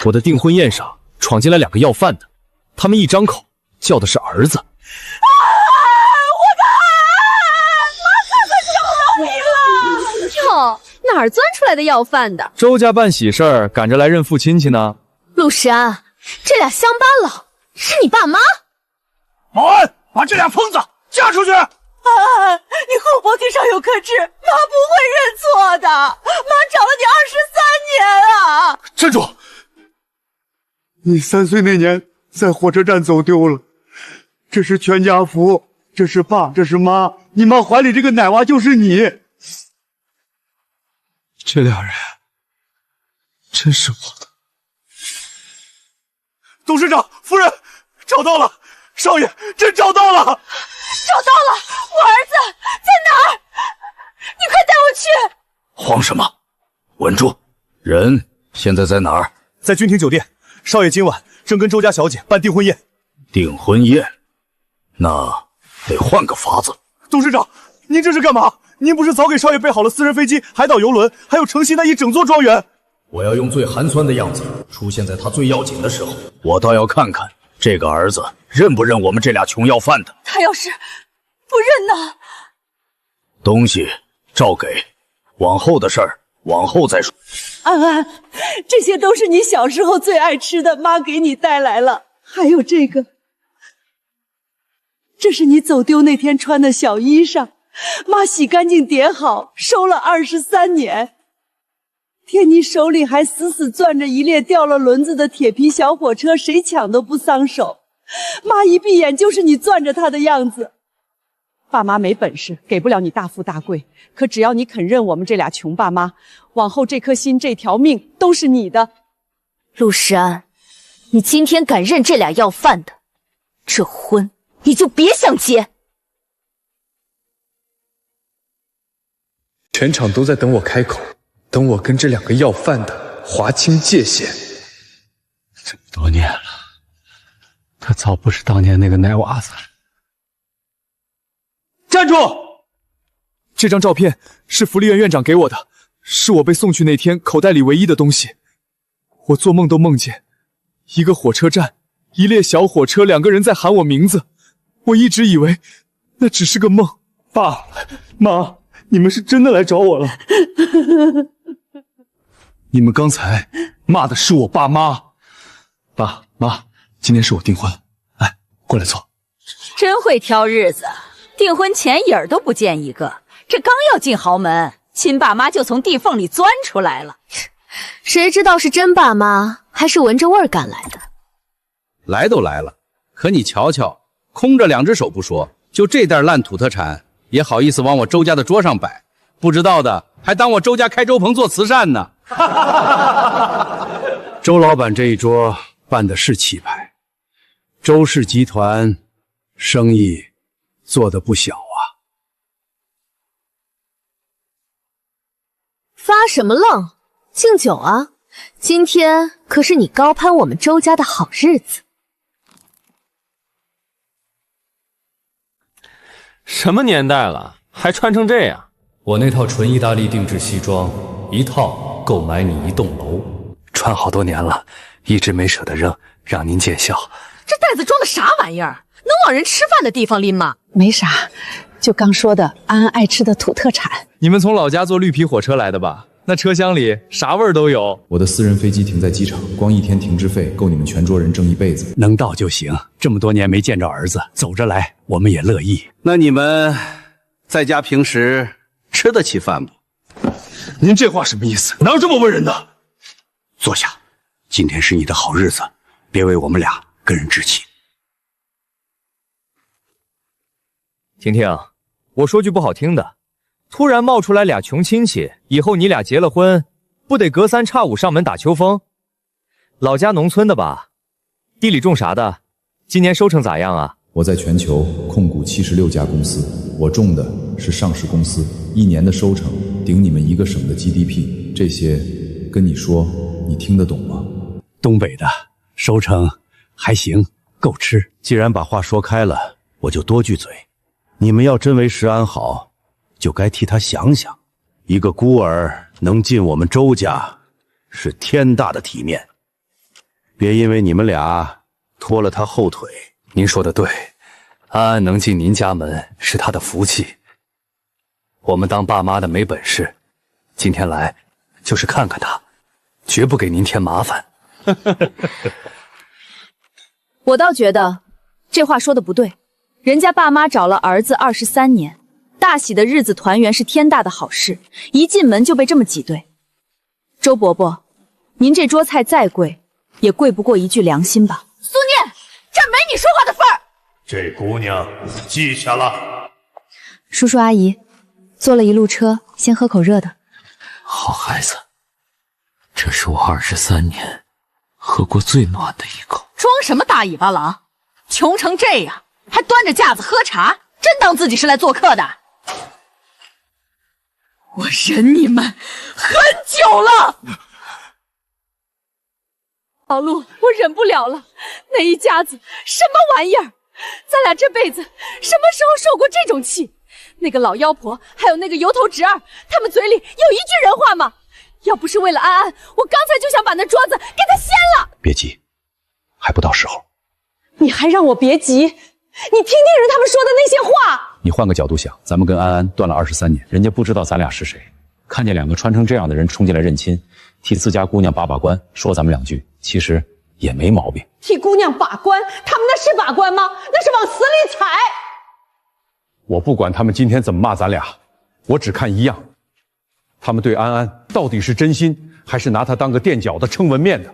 我的订婚宴上闯进来2个要饭的，他们一张口叫的是儿子。哟，哪儿钻出来的要饭的？周家办喜事儿，赶着来认父亲戚呢。陆时安，这俩乡巴佬是你爸妈？保安，把这俩疯子架出去！你后脖颈上有颗痣，妈不会认错的，妈找了你23年啊！站住！你3岁那年在火车站走丢了，这是全家福，这是爸，这是妈，你妈怀里这个奶娃就是你。这俩人真是我的。董事长夫人，找到了，少爷真找到了，找到了，我儿子在哪儿？你快带我去！慌什么？稳住！人现在在哪儿？在君庭酒店。少爷今晚正跟周家小姐办订婚宴。订婚宴？那得换个法子。董事长，您这是干嘛？您不是早给少爷备好了私人飞机、海岛游轮，还有城西那一整座庄园？我要用最寒酸的样子出现在他最要紧的时候。我倒要看看这个儿子认不认我们这俩穷要饭的。他要是不认呢？东西照给，往后的事儿往后再说。安安，这些都是你小时候最爱吃的，妈给你带来了。还有这个，这是你走丢那天穿的小衣裳，妈洗干净叠好，收了23年。天妮手里还死死攥着一列掉了轮子的铁皮小火车，谁抢都不松手。妈一闭眼就是你攥着她的样子。爸妈没本事，给不了你大富大贵，可只要你肯认我们这俩穷爸妈，往后这颗心这条命都是你的。陆时安，你今天敢认这俩要饭的，这婚你就别想结。全场都在等我开口，等我跟这2个要饭的划清界限。这么多年了，他早不是当年那个奶娃子了。站住！这张照片是福利院院长给我的，是我被送去那天口袋里唯一的东西。我做梦都梦见一个火车站，一列小火车，2个人在喊我名字。我一直以为那只是个梦。爸妈，你们是真的来找我了。你们刚才骂的是我爸妈。爸妈，今天是我订婚，来，过来坐。真会挑日子，订婚前影儿都不见一个，这刚要进豪门，亲爸妈就从地缝里钻出来了。谁知道是真爸妈，还是闻着味儿赶来的？来都来了，可你瞧瞧，空着2只手不说，就这袋烂土特产也好意思往我周家的桌上摆，不知道的还当我周家开粥棚做慈善呢。周老板这一桌办的是气派，周氏集团生意做得不小啊。发什么愣？敬酒啊！今天可是你高攀我们周家的好日子。什么年代了，还穿成这样？我那套纯意大利定制西装，一套够买你一栋楼。穿好多年了，一直没舍得扔，让您见笑。这袋子装的啥玩意儿？能往人吃饭的地方拎吗？没啥，就刚说的安安爱吃的土特产。你们从老家坐绿皮火车来的吧？那车厢里啥味儿都有。我的私人飞机停在机场，光1天停滞费够你们全桌人挣一辈子。能到就行，这么多年没见着儿子，走着来我们也乐意。那你们在家平时吃得起饭不？您这话什么意思？哪有这么问人的？坐下，今天是你的好日子，别为我们俩跟人置气。婷婷，我说句不好听的，突然冒出来俩穷亲戚，以后你俩结了婚，不得隔3差5上门打秋风？老家农村的吧？地里种啥的？今年收成咋样啊？我在全球控股76家公司，我种的是上市公司，1年的收成顶你们1个省的 GDP。这些跟你说，你听得懂吗？东北的收成还行，够吃。既然把话说开了，我就多句嘴。你们要真为石安好，就该替他想想，一个孤儿能进我们周家，是天大的体面。别因为你们俩拖了他后腿。您说的对，安安能进您家门是她的福气。我们当爸妈的没本事，今天来就是看看她，绝不给您添麻烦。我倒觉得这话说的不对，人家爸妈找了儿子23年，大喜的日子团圆是天大的好事，一进门就被这么挤兑。周伯伯，您这桌菜再贵，也贵不过一句良心吧。苏念，这儿没你说话的份儿。这姑娘记下了。叔叔阿姨，坐了一路车，先喝口热的。好孩子，这是我23年喝过最暖的一口。装什么大尾巴狼？穷成这样，还端着架子喝茶，真当自己是来做客的？我忍你们很久了。老陆，我忍不了了，那一家子什么玩意儿？咱俩这辈子什么时候受过这种气？那个老妖婆，还有那个油头侄儿，他们嘴里有一句人话吗？要不是为了安安，我刚才就想把那桌子给他掀了。别急，还不到时候。你还让我别急？你听听人他们说的那些话。你换个角度想，咱们跟安安断了23年，人家不知道咱俩是谁，看见2个穿成这样的人冲进来认亲，替自家姑娘把关，说咱们2句，其实也没毛病。替姑娘把关，他们那是把关吗？那是往死里踩。我不管他们今天怎么骂咱俩，我只看一样，他们对安安到底是真心，还是拿她当个垫脚的撑门面的。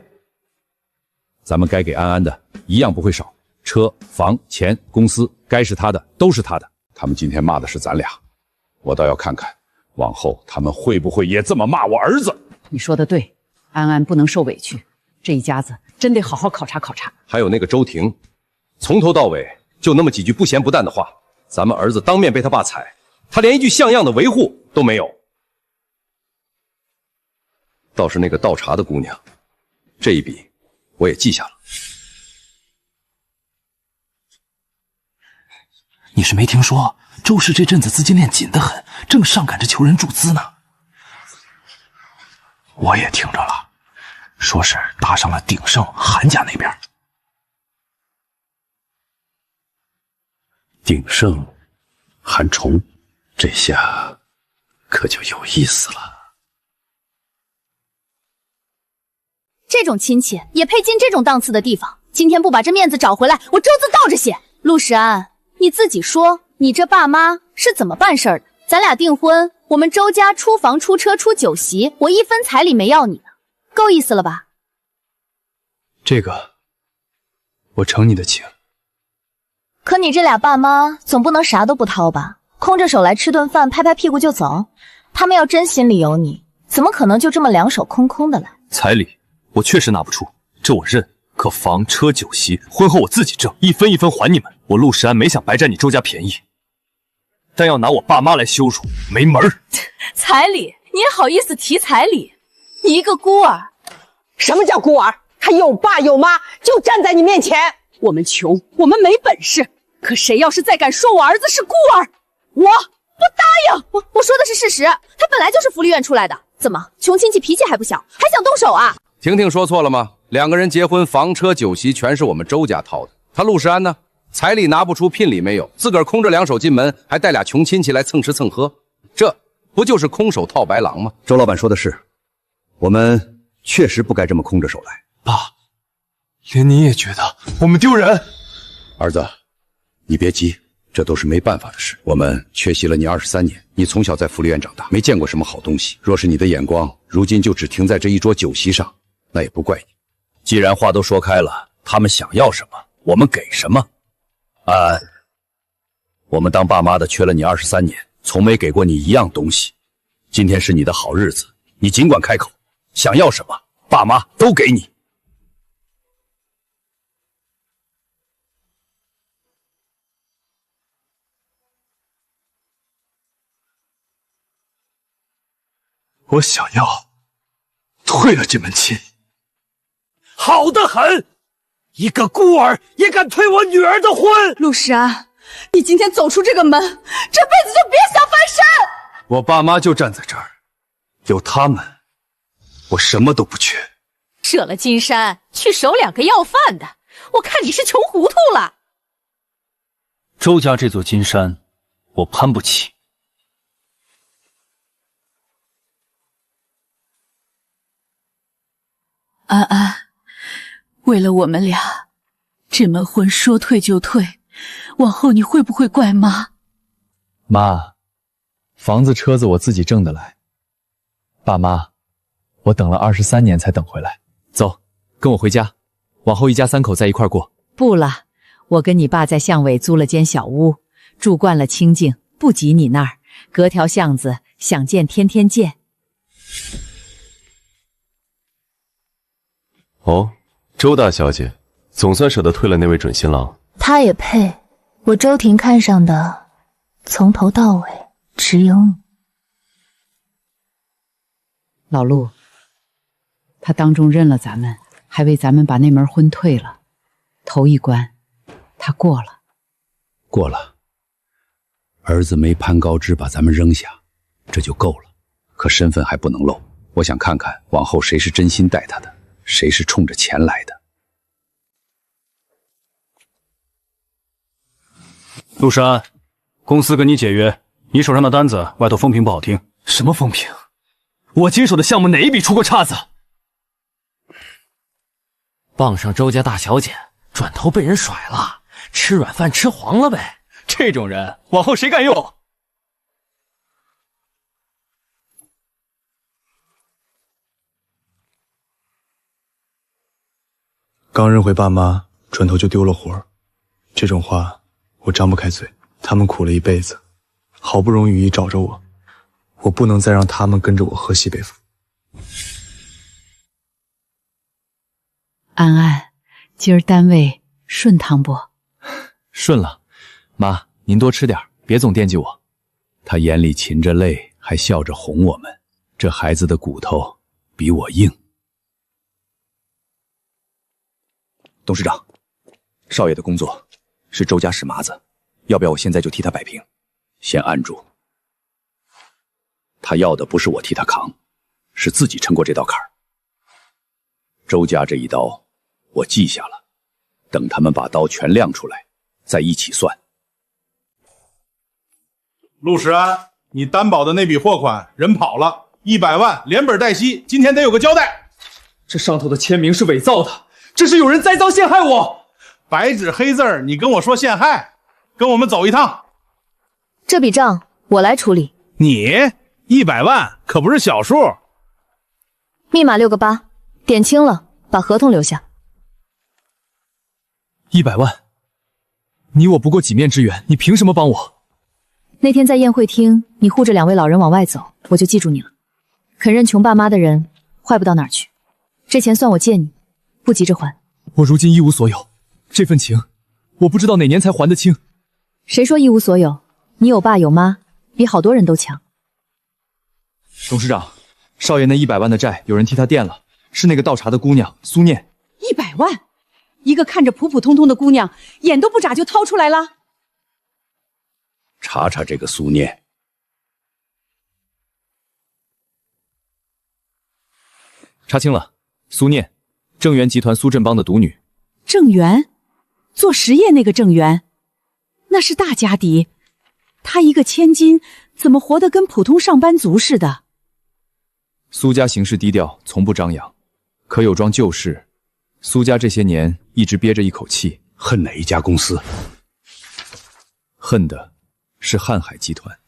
咱们该给安安的一样不会少，车房钱公司该是他的都是他的。他们今天骂的是咱俩，我倒要看看往后他们会不会也这么骂我儿子。你说的对，安安不能受委屈，这一家子真得好好考察考察。还有那个周婷，从头到尾就那么几句不咸不淡的话，咱们儿子当面被他爸踩，他连一句像样的维护都没有。倒是那个倒茶的姑娘，这一笔我也记下了。你是没听说周氏这阵子资金链紧得很，正上赶着求人注资呢。我也听着了，说是搭上了鼎盛韩家那边。鼎盛韩崇，这下可就有意思了。这种亲戚也配进这种档次的地方？今天不把这面子找回来，我周字倒着写。陆时安，你自己说，你这爸妈是怎么办事儿的？咱俩订婚，我们周家出房出车出酒席，我一分彩礼没要你的，够意思了吧？这个我承你的情。可你这俩爸妈总不能啥都不掏吧？空着手来吃顿饭，拍拍屁股就走？他们要真心里有你，怎么可能就这么两手空空的来？彩礼我确实拿不出，这我认。可房车酒席，婚后我自己挣，一分一分还你们。我陆时安没想白占你周家便宜，但要拿我爸妈来羞辱，没门儿。彩礼你也好意思提彩礼？你一个孤儿。什么叫孤儿？他有爸有妈，就站在你面前。我们穷，我们没本事，可谁要是再敢说我儿子是孤儿，我不答应。我说的是事实，他本来就是福利院出来的，怎么穷亲戚脾气还不小，还想动手啊？婷婷说错了吗？2个人结婚，房车酒席全是我们周家掏的。他陆时安呢？彩礼拿不出，聘礼没有，自个儿空着2手进门，还带俩穷亲戚来蹭吃蹭喝，这不就是空手套白狼吗？周老板说的是，我们确实不该这么空着手来。爸，连你也觉得我们丢人？儿子，你别急，这都是没办法的事。我们缺席了你23年，你从小在福利院长大，没见过什么好东西。若是你的眼光如今就只停在这一桌酒席上，那也不怪你。既然话都说开了，他们想要什么，我们给什么。安安，我们当爸妈的缺了你23年，从没给过你一样东西。今天是你的好日子，你尽管开口，想要什么，爸妈都给你。我想要退了这门亲。好得很，一个孤儿也敢退我女儿的婚。陆时安，你今天走出这个门，这辈子就别想翻身。我爸妈就站在这儿，有他们，我什么都不缺。舍了金山去守2个要饭的，我看你是穷糊涂了。周家这座金山，我攀不起。安安，为了我们俩，这门婚说退就退，往后你会不会怪妈？妈，房子车子我自己挣得来。爸妈，我等了23年才等回来。走，跟我回家，往后一家3口在一块过。不了，我跟你爸在巷尾租了间小屋，住惯了清静，不及你那儿，隔条巷子，想见天天见。哦，周大小姐，总算舍得退了那位准新郎。他也配？我周婷看上的，从头到尾只有你。老陆，他当众认了咱们，还为咱们把那门婚退了。头一关，他过了。过了。儿子没攀高枝把咱们扔下，这就够了。可身份还不能露。我想看看往后谁是真心待他的，谁是冲着钱来的。陆时安，公司跟你解约，你手上的单子外头风评不好听。什么风评？我经手的项目哪一笔出过岔子？傍上周家大小姐，转头被人甩了，吃软饭吃黄了呗。这种人往后谁敢用？刚认回爸妈，转头就丢了活儿，这种话我张不开嘴。他们苦了一辈子，好不容易找着我，我不能再让他们跟着我喝西北风。安安，今儿单位顺趟不？顺了，妈，您多吃点，别总惦记我。他眼里噙着泪，还笑着哄我们。这孩子的骨头比我硬。董事长，少爷的工作是周家使麻子，要不要我现在就替他摆平？先按住。他要的不是我替他扛，是自己撑过这道坎儿。周家这一刀，我记下了，等他们把刀全亮出来，再一起算。陆时安，你担保的那笔货款人跑了，100万连本带息，今天得有个交代。这上头的签名是伪造的，这是有人栽赃陷害我。白纸黑字，你跟我说陷害，跟我们走一趟。这笔账我来处理。你100万可不是小数。密码6个8，点清了，把合同留下。100万，你我不过几面之缘，你凭什么帮我？那天在宴会厅，你护着2位老人往外走，我就记住你了。肯认穷爸妈的人，坏不到哪儿去。这钱算我借你，不急着还。我如今一无所有，这份情，我不知道哪年才还得清。谁说一无所有？你有爸有妈，比好多人都强。董事长，少爷那100万的债，有人替他垫了，是那个倒茶的姑娘苏念。100万，一个看着普普通通的姑娘，眼都不眨就掏出来了。查查这个苏念。查清了，苏念，正源集团苏振邦的独女。郑源，做实业那个郑源，那是大家底。她一个千金，怎么活得跟普通上班族似的？苏家行事低调，从不张扬，可有桩旧事，苏家这些年一直憋着一口气。恨哪一家公司？恨的是瀚海集团。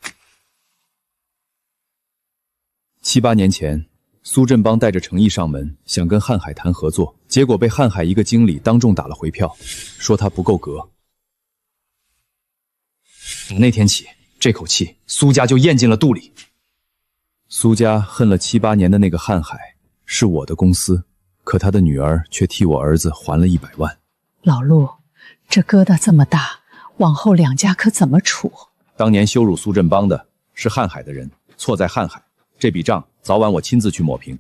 7、8年前，苏振邦带着诚意上门，想跟瀚海谈合作，结果被瀚海一个经理当众打了回票，说他不够格。从那天起，这口气苏家就咽进了肚里。苏家恨了7、8年的那个瀚海是我的公司，可他的女儿却替我儿子还了100万。老陆，这疙瘩这么大，往后2家可怎么处？当年羞辱苏振邦的是瀚海的人，错在瀚海。这笔账早晚我亲自去抹平，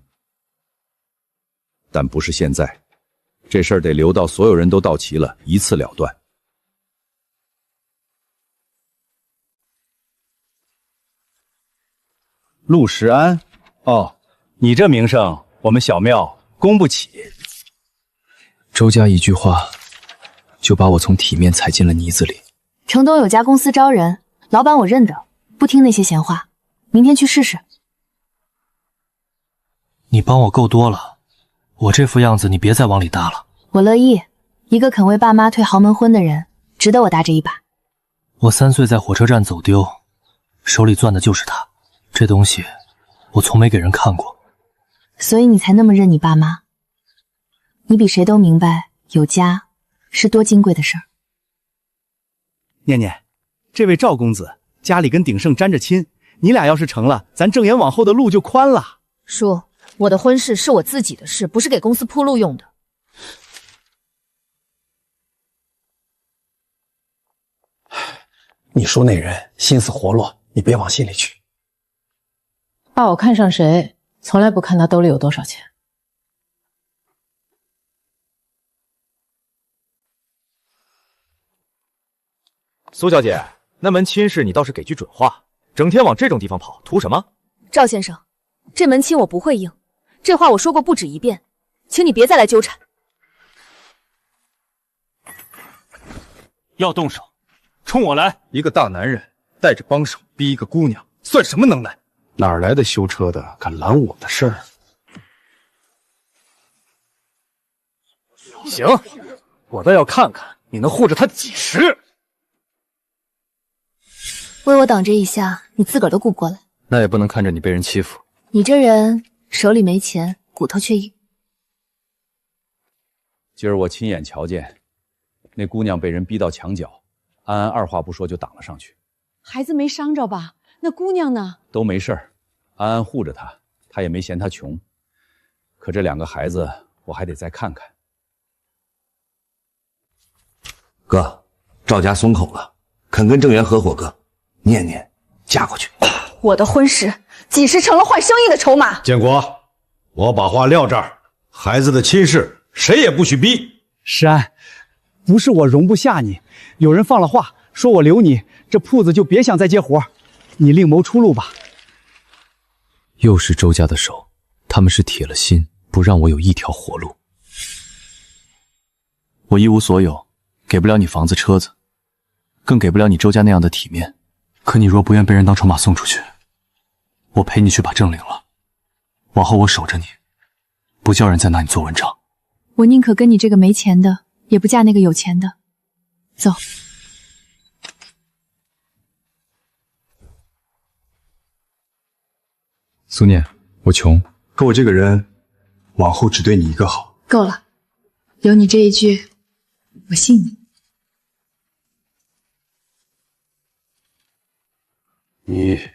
但不是现在，这事儿得留到所有人都到齐了，一次了断。陆时安，哦，你这名声，我们小庙供不起。周家一句话，就把我从体面踩进了泥子里。城东有家公司招人，老板我认得，不听那些闲话，明天去试试。你帮我够多了，我这副样子你别再往里搭了。我乐意，一个肯为爸妈退豪门婚的人，值得我搭这一把。我3岁在火车站走丢，手里攥的就是它。这东西我从没给人看过，所以你才那么认你爸妈。你比谁都明白有家是多金贵的事儿。念念，这位赵公子家里跟鼎盛沾着亲，你俩要是成了，咱正言往后的路就宽了。叔，我的婚事是我自己的事，不是给公司铺路用的。你说那人心思活络，你别往心里去。爸，我看上谁，从来不看他兜里有多少钱。苏小姐，那门亲事你倒是给句准话，整天往这种地方跑，图什么？赵先生，这门亲我不会应，这话我说过不止一遍，请你别再来纠缠。要动手，冲我来！一个大男人带着帮手逼一个姑娘，算什么能耐？哪来的修车的敢拦我的事儿？行，我倒要看看你能护着他几时。为我挡这一下，你自个儿都顾不过来。那也不能看着你被人欺负。你这人手里没钱，骨头却硬。今儿我亲眼瞧见，那姑娘被人逼到墙角，安安二话不说就挡了上去。孩子没伤着吧？那姑娘呢？都没事儿，安安护着她，她也没嫌她穷。可这2个孩子，我还得再看看。哥，赵家松口了，肯跟郑源合伙。哥，念念嫁过去。我的婚事几时成了坏生意的筹码？建国，我把话撂这儿，孩子的亲事谁也不许逼。石安，不是我容不下你，有人放了话，说我留你，这铺子就别想再接活，你另谋出路吧。又是周家的手，他们是铁了心不让我有一条活路。我一无所有，给不了你房子车子，更给不了你周家那样的体面。可你若不愿被人当筹码送出去，我陪你去把证领了，往后我守着你，不叫人再拿你做文章。我宁可跟你这个没钱的，也不嫁那个有钱的。走。苏念，我穷，可我这个人往后只对你一个好。够了，有你这一句，我信你。你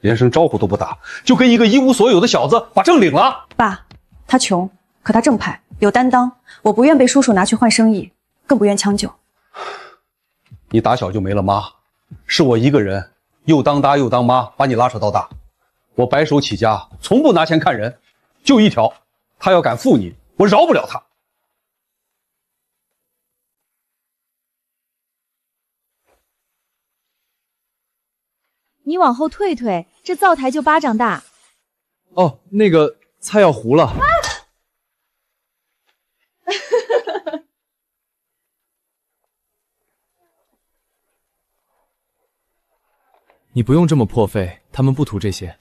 连声招呼都不打，就跟一个一无所有的小子把证领了。爸，他穷，可他正派，有担当。我不愿被叔叔拿去换生意，更不愿将就。你打小就没了妈，是我一个人又当爹又当妈，把你拉扯到大。我白手起家，从不拿钱看人，就一条，他要敢负你，我饶不了他。你往后退退，这灶台就巴掌大。哦，那个菜要糊了。你不用这么破费，他们不图这些。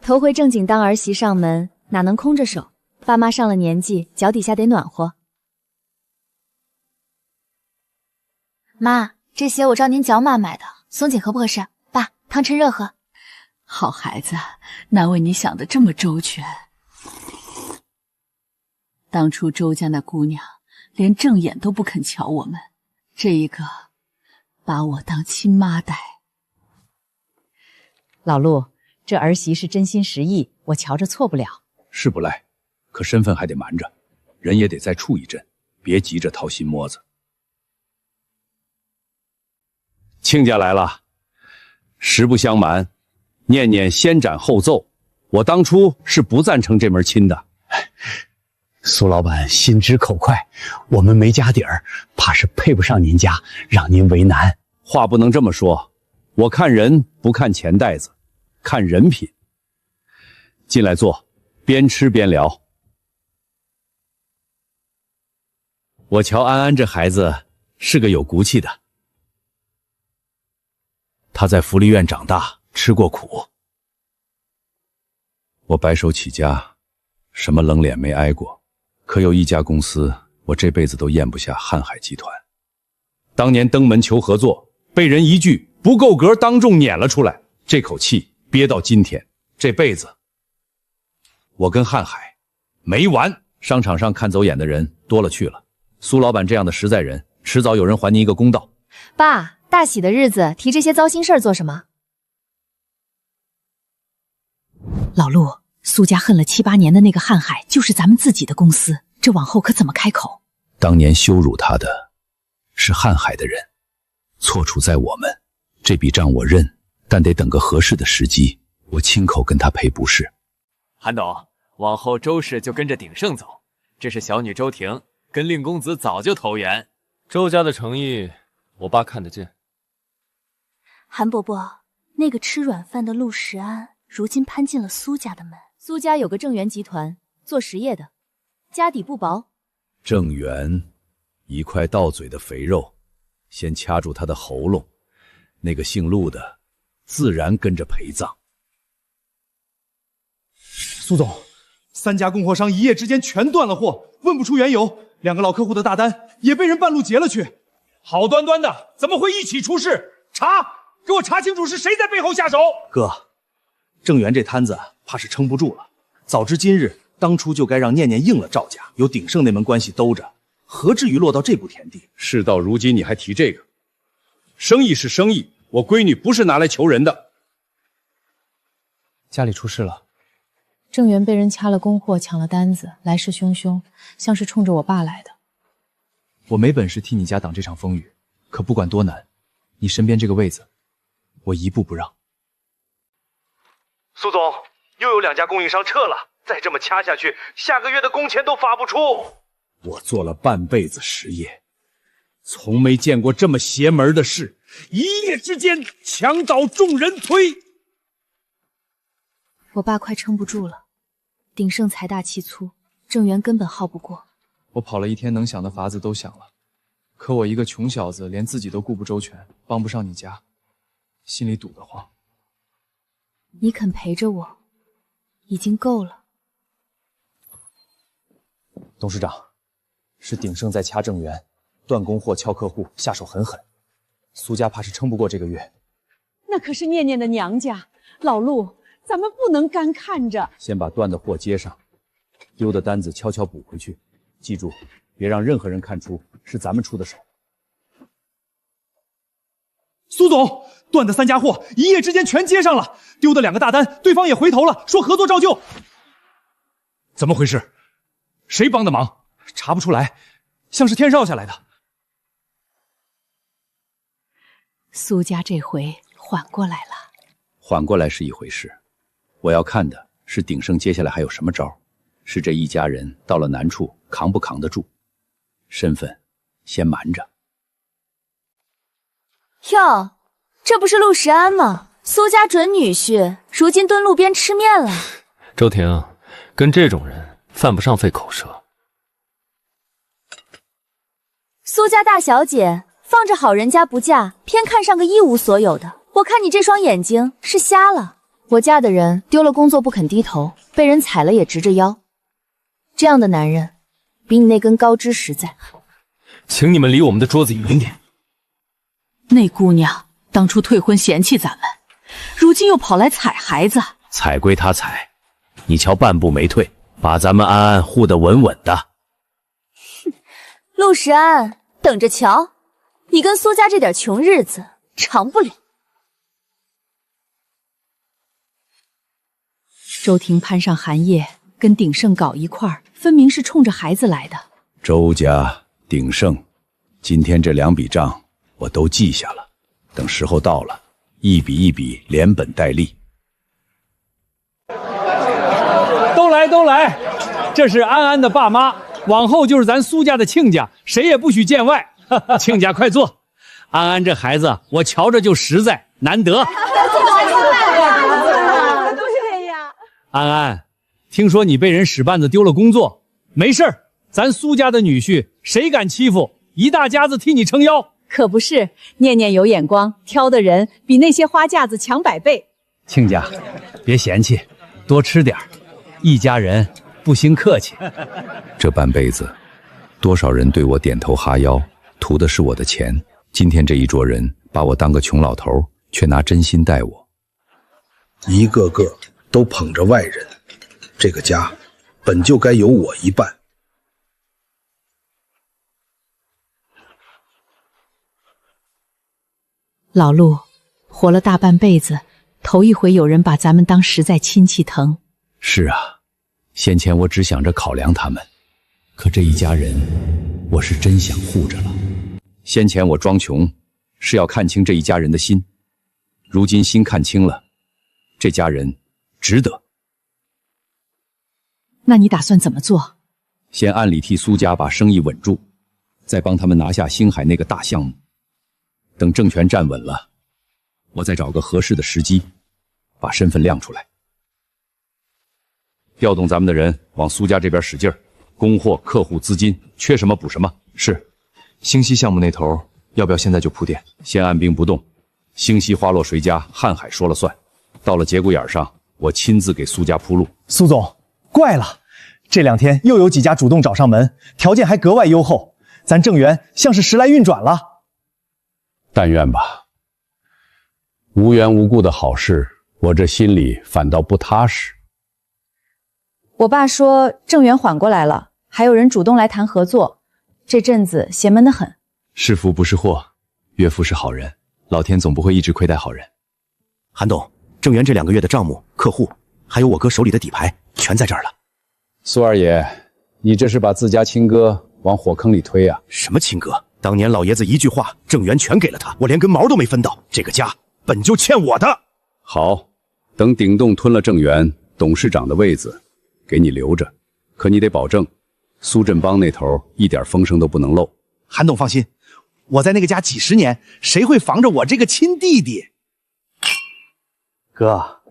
头回正经当儿媳上门，哪能空着手？爸妈上了年纪，脚底下得暖和。妈，这鞋我照您脚码买的，松紧合不合适？爸，汤趁热喝。好孩子，难为你想得这么周全。当初周家那姑娘连正眼都不肯瞧我们，这一个把我当亲妈待。老陆，这儿媳是真心实意，我瞧着错不了。是不赖，可身份还得瞒着，人也得再处一阵，别急着掏心窝子。亲家来了，实不相瞒，念念先斩后奏，我当初是不赞成这门亲的。苏老板心直口快，我们没家底儿，怕是配不上您家，让您为难。话不能这么说，我看人不看钱袋子，看人品。进来坐，边吃边聊。我瞧安安这孩子是个有骨气的。他在福利院长大，吃过苦。我白手起家，什么冷脸没挨过，可有一家公司，我这辈子都咽不下瀚海集团。当年登门求合作，被人一句不够格当众撵了出来，这口气憋到今天，这辈子我跟瀚海没完。商场上看走眼的人多了去了，苏老板这样的实在人，迟早有人还您一个公道。爸，大喜的日子提这些糟心事儿做什么？老陆，苏家恨了7、8年的那个瀚海，就是咱们自己的公司，这往后可怎么开口？当年羞辱他的是瀚海的人，错处在我们。这笔账我认，但得等个合适的时机，我亲口跟他赔不是。韩董，往后周氏就跟着鼎盛走，这是小女周婷，跟令公子早就投缘。周家的诚意，我爸看得见。韩伯伯，那个吃软饭的陆时安，如今攀进了苏家的门。苏家有个正源集团，做实业的，家底不薄。正源，一块到嘴的肥肉，先掐住他的喉咙，那个姓陆的，自然跟着陪葬。苏总，3家供货商一夜之间全断了货，问不出缘由，2个老客户的大单也被人半路截了去。好端端的，怎么会一起出事？查，给我查清楚是谁在背后下手！哥，正源这摊子怕是撑不住了。早知今日，当初就该让念念应了赵家，有鼎盛那门关系兜着，何至于落到这步田地？事到如今，你还提这个？生意是生意，我闺女不是拿来求人的。家里出事了。郑源被人掐了供货，抢了单子，来势汹汹，像是冲着我爸来的。我没本事替你家挡这场风雨，可不管多难，你身边这个位子，我一步不让。苏总，又有2家供应商撤了，再这么掐下去，下个月的工钱都发不出。我做了半辈子实业，从没见过这么邪门的事，一夜之间墙倒众人推。我爸快撑不住了，鼎盛财大气粗，郑源根本耗不过。我跑了一天，能想的法子都想了，可我一个穷小子，连自己都顾不周全，帮不上你家，心里堵得慌。你肯陪着我，已经够了。董事长，是鼎盛在掐正源，断供货、撬客户，下手很狠。苏家怕是撑不过这个月。那可是念念的娘家，老陆，咱们不能干看着。先把断的货接上，丢的单子悄悄补回去。记住，别让任何人看出是咱们出的手。苏总，断的3家货一夜之间全接上了，丢的2个大单，对方也回头了，说合作照旧。怎么回事？谁帮的忙？查不出来，像是天少下来的。苏家这回缓过来了。缓过来是一回事，我要看的是鼎盛接下来还有什么招，是这一家人到了难处扛不扛得住。身份先瞒着。哟，这不是陆时安吗？苏家准女婿，如今蹲路边吃面了。周婷，跟这种人犯不上费口舌。苏家大小姐放着好人家不嫁，偏看上个一无所有的。我看你这双眼睛是瞎了。我嫁的人丢了工作不肯低头，被人踩了也直着腰。这样的男人，比你那根高枝实在。请你们离我们的桌子远点。那姑娘当初退婚嫌弃咱们，如今又跑来踩孩子。踩归他踩，你瞧半步没退，把咱们安安护得稳稳的。陆时安，等着瞧，你跟苏家这点穷日子长不了。周婷攀上韩烨，跟鼎盛搞一块儿，分明是冲着孩子来的。周家、鼎盛，今天这2笔账我都记下了，等时候到了，一笔一笔连本带利。都来，这是安安的爸妈，往后就是咱苏家的亲家，谁也不许见外。亲家快坐。安安这孩子，我瞧着就实在，难得。都是这样。安安，听说你被人使绊子丢了工作，没事儿，咱苏家的女婿谁敢欺负，一大家子替你撑腰。可不是，念念有眼光，挑的人比那些花架子强100倍。亲家，别嫌弃，多吃点，一家人不兴客气。这半辈子，多少人对我点头哈腰，图的是我的钱。今天这一桌人把我当个穷老头，却拿真心待我，一个个都捧着外人，这个家本就该有我一半。老陆，活了大半辈子，头一回有人把咱们当实在亲戚疼。是啊，先前我只想着考量他们，可这一家人，我是真想护着了。先前我装穷，是要看清这一家人的心，如今心看清了，这家人值得。那你打算怎么做？先暗里替苏家把生意稳住，再帮他们拿下星海那个大项目。等政权站稳了，我再找个合适的时机，把身份亮出来，调动咱们的人往苏家这边使劲儿，供货、客户、资金，缺什么补什么。是，星溪项目那头要不要现在就铺垫？先按兵不动，星溪花落谁家，瀚海说了算。到了节骨眼上，我亲自给苏家铺路。苏总，怪了，这2天又有几家主动找上门，条件还格外优厚，咱正源像是时来运转了。但愿吧。无缘无故的好事，我这心里反倒不踏实。我爸说正源缓过来了，还有人主动来谈合作，这阵子邪门得很。是福不是祸，岳父是好人，老天总不会一直亏待好人。韩董，正源这2个月的账目、客户，还有我哥手里的底牌，全在这儿了。苏二爷，你这是把自家亲哥往火坑里推啊？什么亲哥？当年老爷子一句话，正源全给了他，我连根毛都没分到，这个家本就欠我的。好，等鼎动吞了正源，董事长的位子给你留着，可你得保证苏振邦那头一点风声都不能漏。韩董放心，我在那个家几10年，谁会防着我这个亲弟弟？哥，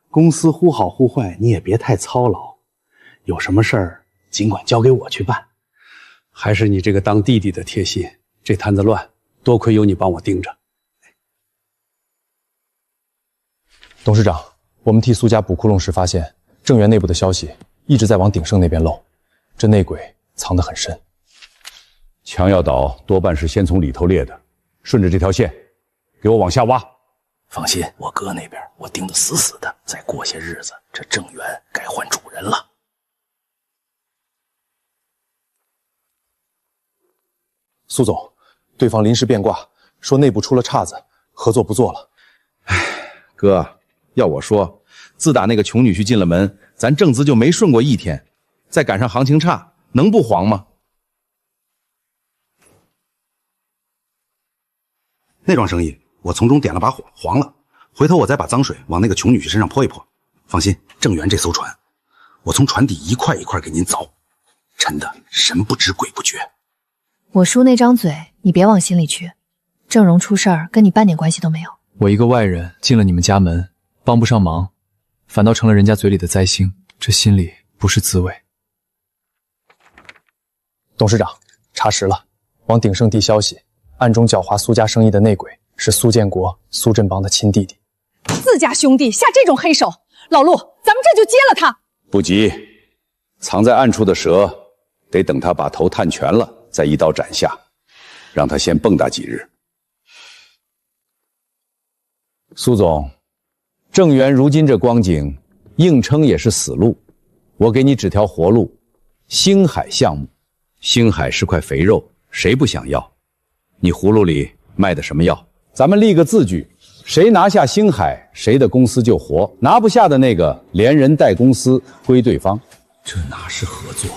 公司忽好忽坏，你也别太操劳，有什么事儿尽管交给我去办。还是你这个当弟弟的贴心，这摊子乱，多亏有你帮我盯着。董事长，我们替苏家补窟窿时发现，正源内部的消息一直在往鼎盛那边漏，这内鬼藏得很深。墙要倒，多半是先从里头裂的，顺着这条线，给我往下挖。放心，我哥那边我盯得死死的，再过些日子，这正源该换主人了。苏总，对方临时变卦，说内部出了岔子，合作不做了。哥，要我说，自打那个穷女婿进了门，咱正资就没顺过1天，再赶上行情差，能不黄吗？那桩生意我从中点了把火，黄了，回头我再把脏水往那个穷女婿身上泼一泼。放心，正源这艘船，我从船底一块一块给您凿，沉的神不知鬼不觉。我叔那张嘴，你别往心里去。郑荣出事儿，跟你半点关系都没有。我一个外人进了你们家门，帮不上忙，反倒成了人家嘴里的灾星，这心里不是滋味。董事长，查实了，往鼎盛递消息，暗中狡猾苏家生意的内鬼是苏建国、苏振邦的亲弟弟。自家兄弟下这种黑手，老陆，咱们这就接了他。不急，藏在暗处的蛇，得等他把头探全了，再一刀斩下，让他先蹦跶几日。苏总，正源如今这光景，硬撑也是死路。我给你指条活路，星海项目。星海是块肥肉，谁不想要？你葫芦里卖的什么药？咱们立个字据，谁拿下星海，谁的公司就活；拿不下的那个，连人带公司归对方。这哪是合作，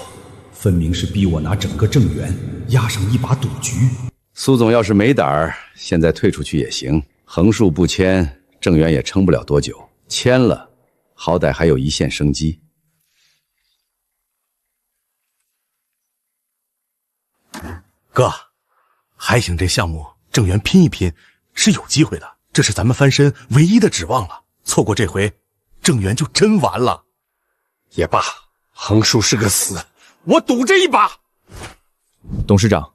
分明是逼我拿整个正源压上一把赌局。苏总要是没胆儿，现在退出去也行。横竖不签，正源也撑不了多久；签了，好歹还有一线生机。哥，还行，这项目正源拼一拼是有机会的，这是咱们翻身唯一的指望了。错过这回，正源就真完了。也罢，横竖是个死，我赌这一把。董事长，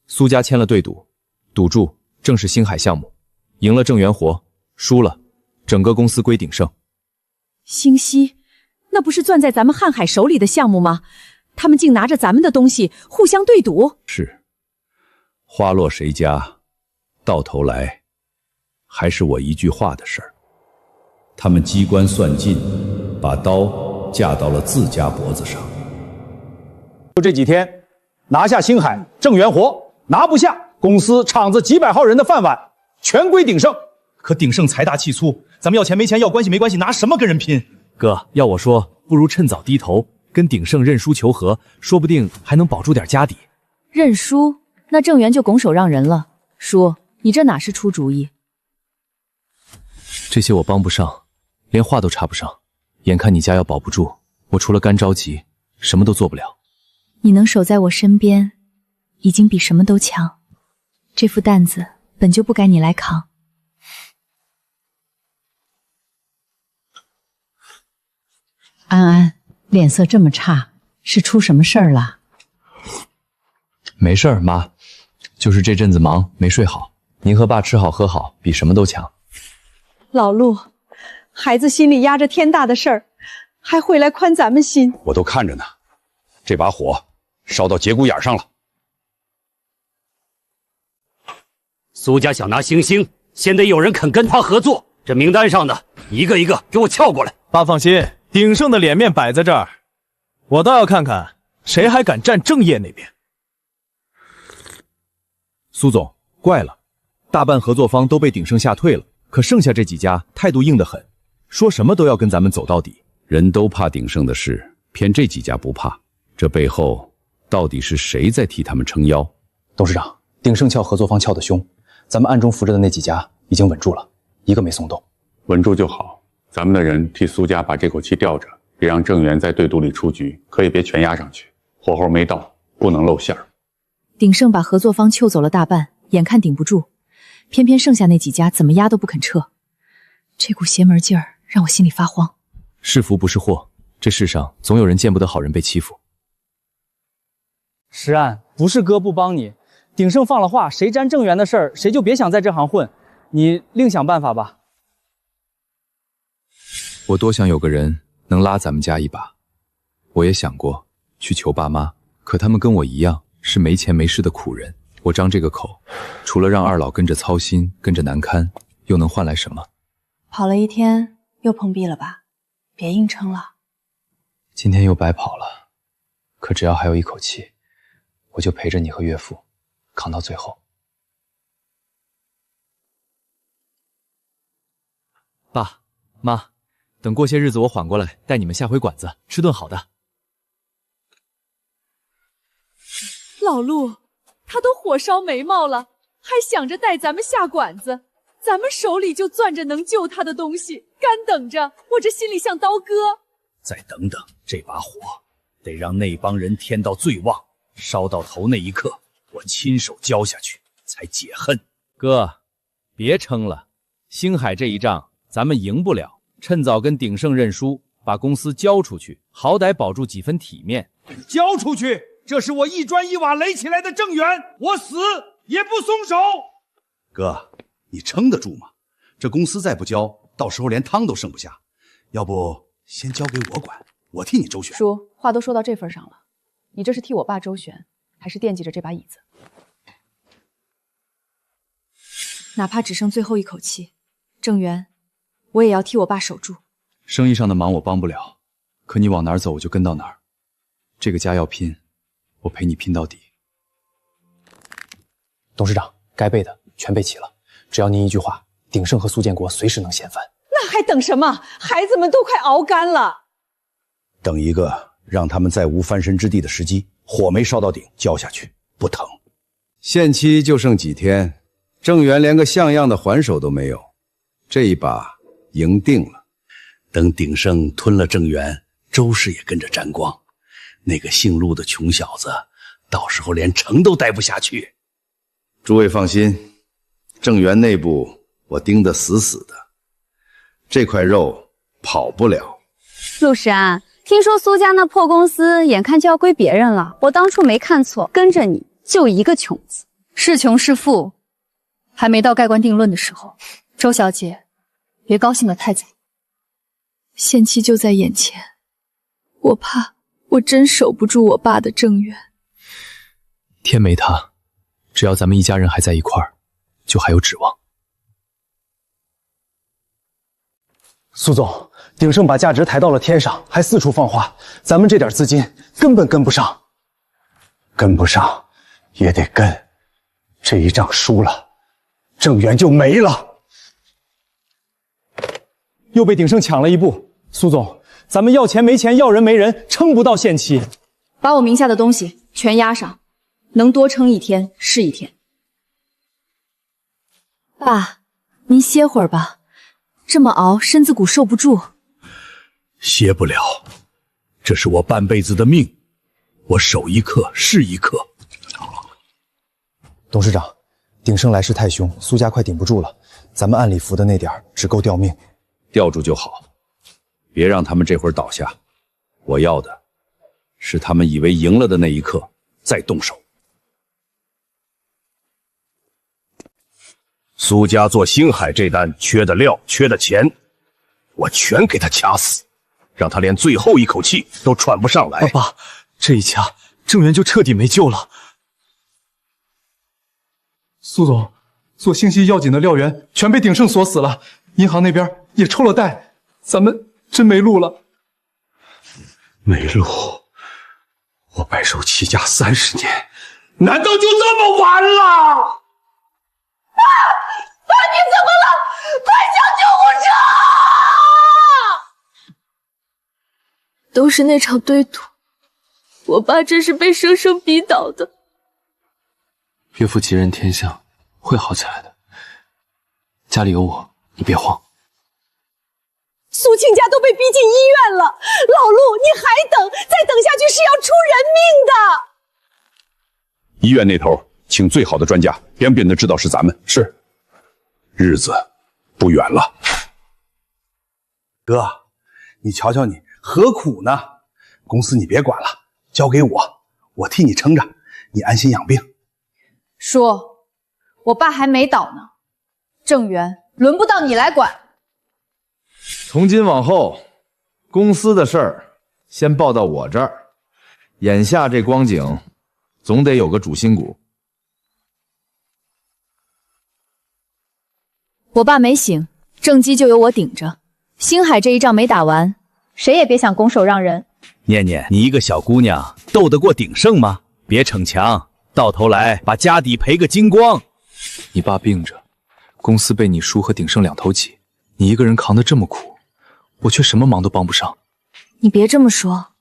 苏家签了对赌，赌注正是星海项目，赢了郑元活，输了整个公司归鼎盛。星希，那不是攥在咱们瀚海手里的项目吗？他们竟拿着咱们的东西互相对赌。是，花落谁家，到头来还是我一句话的事儿。他们机关算尽，把刀架到了自家脖子上。就这几天，拿下星海、郑元活，拿不下，公司厂子几百号人的饭碗全归鼎盛。可鼎盛财大气粗，咱们要钱没钱，要关系没关系，拿什么跟人拼？哥，要我说，不如趁早低头，跟鼎盛认输求和，说不定还能保住点家底。认输？那郑源就拱手让人了。叔，你这哪是出主意？这些我帮不上，连话都插不上。眼看你家要保不住，我除了干着急，什么都做不了。你能守在我身边，已经比什么都强。这副担子本就不该你来扛。安安，脸色这么差，是出什么事儿了？没事儿，妈，就是这阵子忙，没睡好。您和爸吃好喝好，比什么都强。老陆，孩子心里压着天大的事儿，还会来宽咱们心。我都看着呢，这把火烧到节骨眼上了。苏家想拿星星，先得有人肯跟他合作。这名单上的一个一个给我撬过来。爸放心，鼎盛的脸面摆在这儿，我倒要看看谁还敢站正业那边。苏总，怪了，大半合作方都被鼎盛吓退了，可剩下这几家态度硬得很，说什么都要跟咱们走到底。人都怕鼎盛的事，偏这几家不怕，这背后到底是谁在替他们撑腰？董事长，鼎盛撬合作方撬得凶，咱们暗中扶着的那几家已经稳住了，一个没松动。稳住就好，咱们的人替苏家把这口气吊着，别让郑源在对赌里出局，可也别全压上去。火候没到，不能露馅儿。鼎盛把合作方撬走了大半，眼看顶不住，偏偏剩下那几家怎么压都不肯撤，这股邪门劲儿让我心里发慌。是福不是祸，这世上总有人见不得好人被欺负。石安，不是哥不帮你，鼎盛放了话，谁沾郑源的事儿，谁就别想在这行混，你另想办法吧。我多想有个人能拉咱们家一把，我也想过去求爸妈，可他们跟我一样是没钱没势的苦人。我张这个口，除了让二老跟着操心，跟着难堪，又能换来什么？跑了一天，又碰壁了吧？别硬撑了。今天又白跑了，可只要还有一口气，我就陪着你和岳父扛到最后。爸妈，等过些日子我缓过来，带你们下回馆子吃顿好的。老陆，他都火烧眉毛了，还想着带咱们下馆子，咱们手里就攥着能救他的东西，干等着，我这心里像刀割。再等等，这把火得让那帮人添到最旺，烧到头那一刻，我亲手浇下去，才解恨。哥，别撑了，星海这一仗咱们赢不了，趁早跟鼎盛认输，把公司交出去，好歹保住几分体面。交出去！这是我一砖一瓦垒起来的郑源，我死也不松手。哥，你撑得住吗？这公司再不交，到时候连汤都剩不下。要不先交给我管，我替你周旋。叔，话都说到这份上了，你这是替我爸周旋，还是惦记着这把椅子？哪怕只剩最后一口气，郑源，我也要替我爸守住。生意上的忙我帮不了，可你往哪儿走我就跟到哪儿。这个家要拼，我陪你拼到底。董事长，该备的全备齐了，只要您一句话，鼎盛和苏建国随时能掀翻。那还等什么？孩子们都快熬干了。等一个让他们再无翻身之地的时机，火没烧到顶，浇下去不疼。限期就剩几天，郑源连个像样的还手都没有，这一把赢定了。等鼎盛吞了郑源，周氏也跟着沾光。那个姓陆的穷小子，到时候连城都待不下去。诸位放心，郑源内部我盯得死死的，这块肉跑不了。陆石安，听说苏家那破公司眼看就要归别人了，我当初没看错，跟着你就一个穷字。是穷是富，还没到盖棺定论的时候。周小姐，别高兴得太早。限期就在眼前，我怕我真守不住我爸的正缘。天没塌，只要咱们一家人还在一块儿，就还有指望。苏总，鼎盛把价值抬到了天上，还四处放话，咱们这点资金根本跟不上。跟不上也得跟，这一仗输了，正源就没了。又被鼎盛抢了一步，苏总，咱们要钱没钱，要人没人，撑不到限期。把我名下的东西全压上，能多撑一天是一天。爸，您歇会儿吧，这么熬身子骨受不住。歇不了，这是我半辈子的命，我守一刻是一刻。董事长，鼎盛来势太凶，苏家快顶不住了，咱们按里服的那点儿只够吊命。吊住就好，别让他们这会儿倒下。我要的是他们以为赢了的那一刻再动手。苏家做星海这单缺的料，缺的钱，我全给他掐死，让他连最后一口气都喘不上来。爸，这一掐，郑源就彻底没救了。苏总，做星系要紧的料源全被鼎盛锁死了，银行那边也抽了贷，咱们真没路了。没路，我白手起家30年，难道就这么完了？爸，你怎么了？快叫救护车！都是那场堆土，我爸真是被生生逼倒的。岳父吉人天相，会好起来的。家里有我，你别慌。苏庆家都被逼进医院了，老陆，你还等？再等下去是要出人命的。医院那头，请最好的专家，边边的知道是咱们。是。日子不远了。哥，你瞧瞧你，何苦呢？公司你别管了，交给我，我替你撑着，你安心养病。说，我爸还没倒呢，郑源轮不到你来管。从今往后，公司的事儿先报到我这儿。眼下这光景，总得有个主心骨。我爸没醒，正机就由我顶着。星海这一仗没打完，谁也别想拱手让人。念念，你一个小姑娘斗得过鼎盛吗？别逞强，到头来把家底赔个精光。你爸病着，公司被你叔和鼎盛两头挤，你一个人扛得这么苦，我却什么忙都帮不上。你别这么说，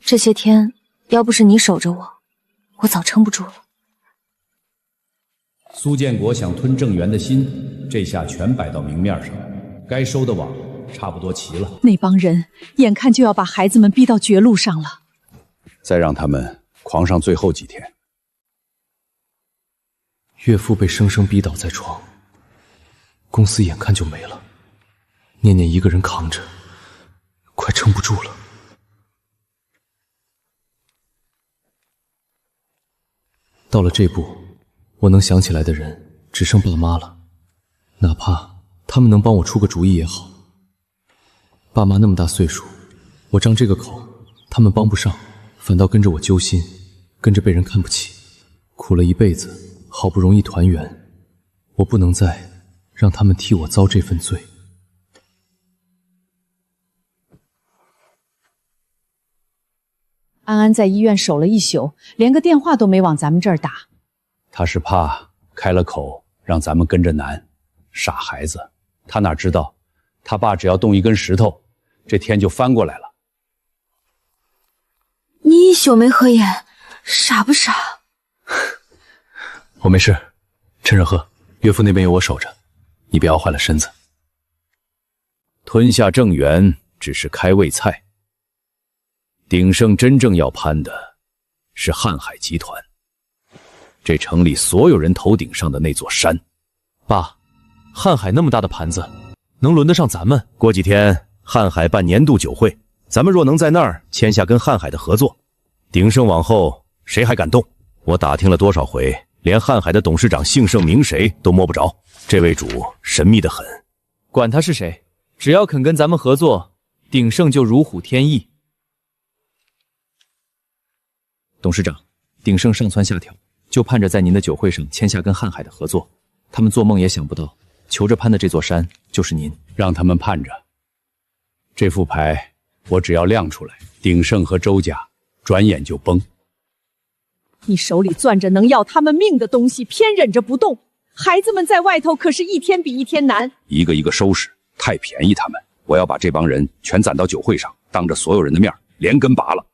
这些天要不是你守着我，我早撑不住了。苏建国想吞郑源的心，这下全摆到明面上了，该收的网差不多齐了。那帮人眼看就要把孩子们逼到绝路上了，再让他们狂上最后几天。岳父被生生逼倒在床，公司眼看就没了，念念一个人扛着，快撑不住了。到了这步，我能想起来的人只剩爸妈了，哪怕他们能帮我出个主意也好。爸妈那么大岁数，我张这个口，他们帮不上，反倒跟着我揪心，跟着被人看不起，苦了一辈子，好不容易团圆，我不能再让他们替我遭这份罪。安安在医院守了一宿，连个电话都没往咱们这儿打。他是怕开了口让咱们跟着难，傻孩子，他哪知道他爸只要动一根石头，这天就翻过来了。你一宿没合眼，傻不傻？我没事，趁热喝，岳父那边有我守着，你别熬坏了身子。吞下郑源只是开胃菜，鼎盛真正要攀的是瀚海集团，这城里所有人头顶上的那座山。爸，瀚海那么大的盘子，能轮得上咱们？过几天瀚海办年度酒会，咱们若能在那儿签下跟瀚海的合作，鼎盛往后谁还敢动？我打听了多少回，连瀚海的董事长姓甚名谁都摸不着。这位主神秘的很，管他是谁，只要肯跟咱们合作，鼎盛就如虎添翼。董事长，鼎盛上蹿下跳，就盼着在您的酒会上签下跟瀚海的合作。他们做梦也想不到，求着攀的这座山就是您。让他们盼着。这副牌我只要亮出来，鼎盛和周家转眼就崩。你手里攥着能要他们命的东西，偏忍着不动。孩子们在外头可是一天比一天难，一个一个收拾，太便宜他们。我要把这帮人全攒到酒会上，当着所有人的面连根拔了。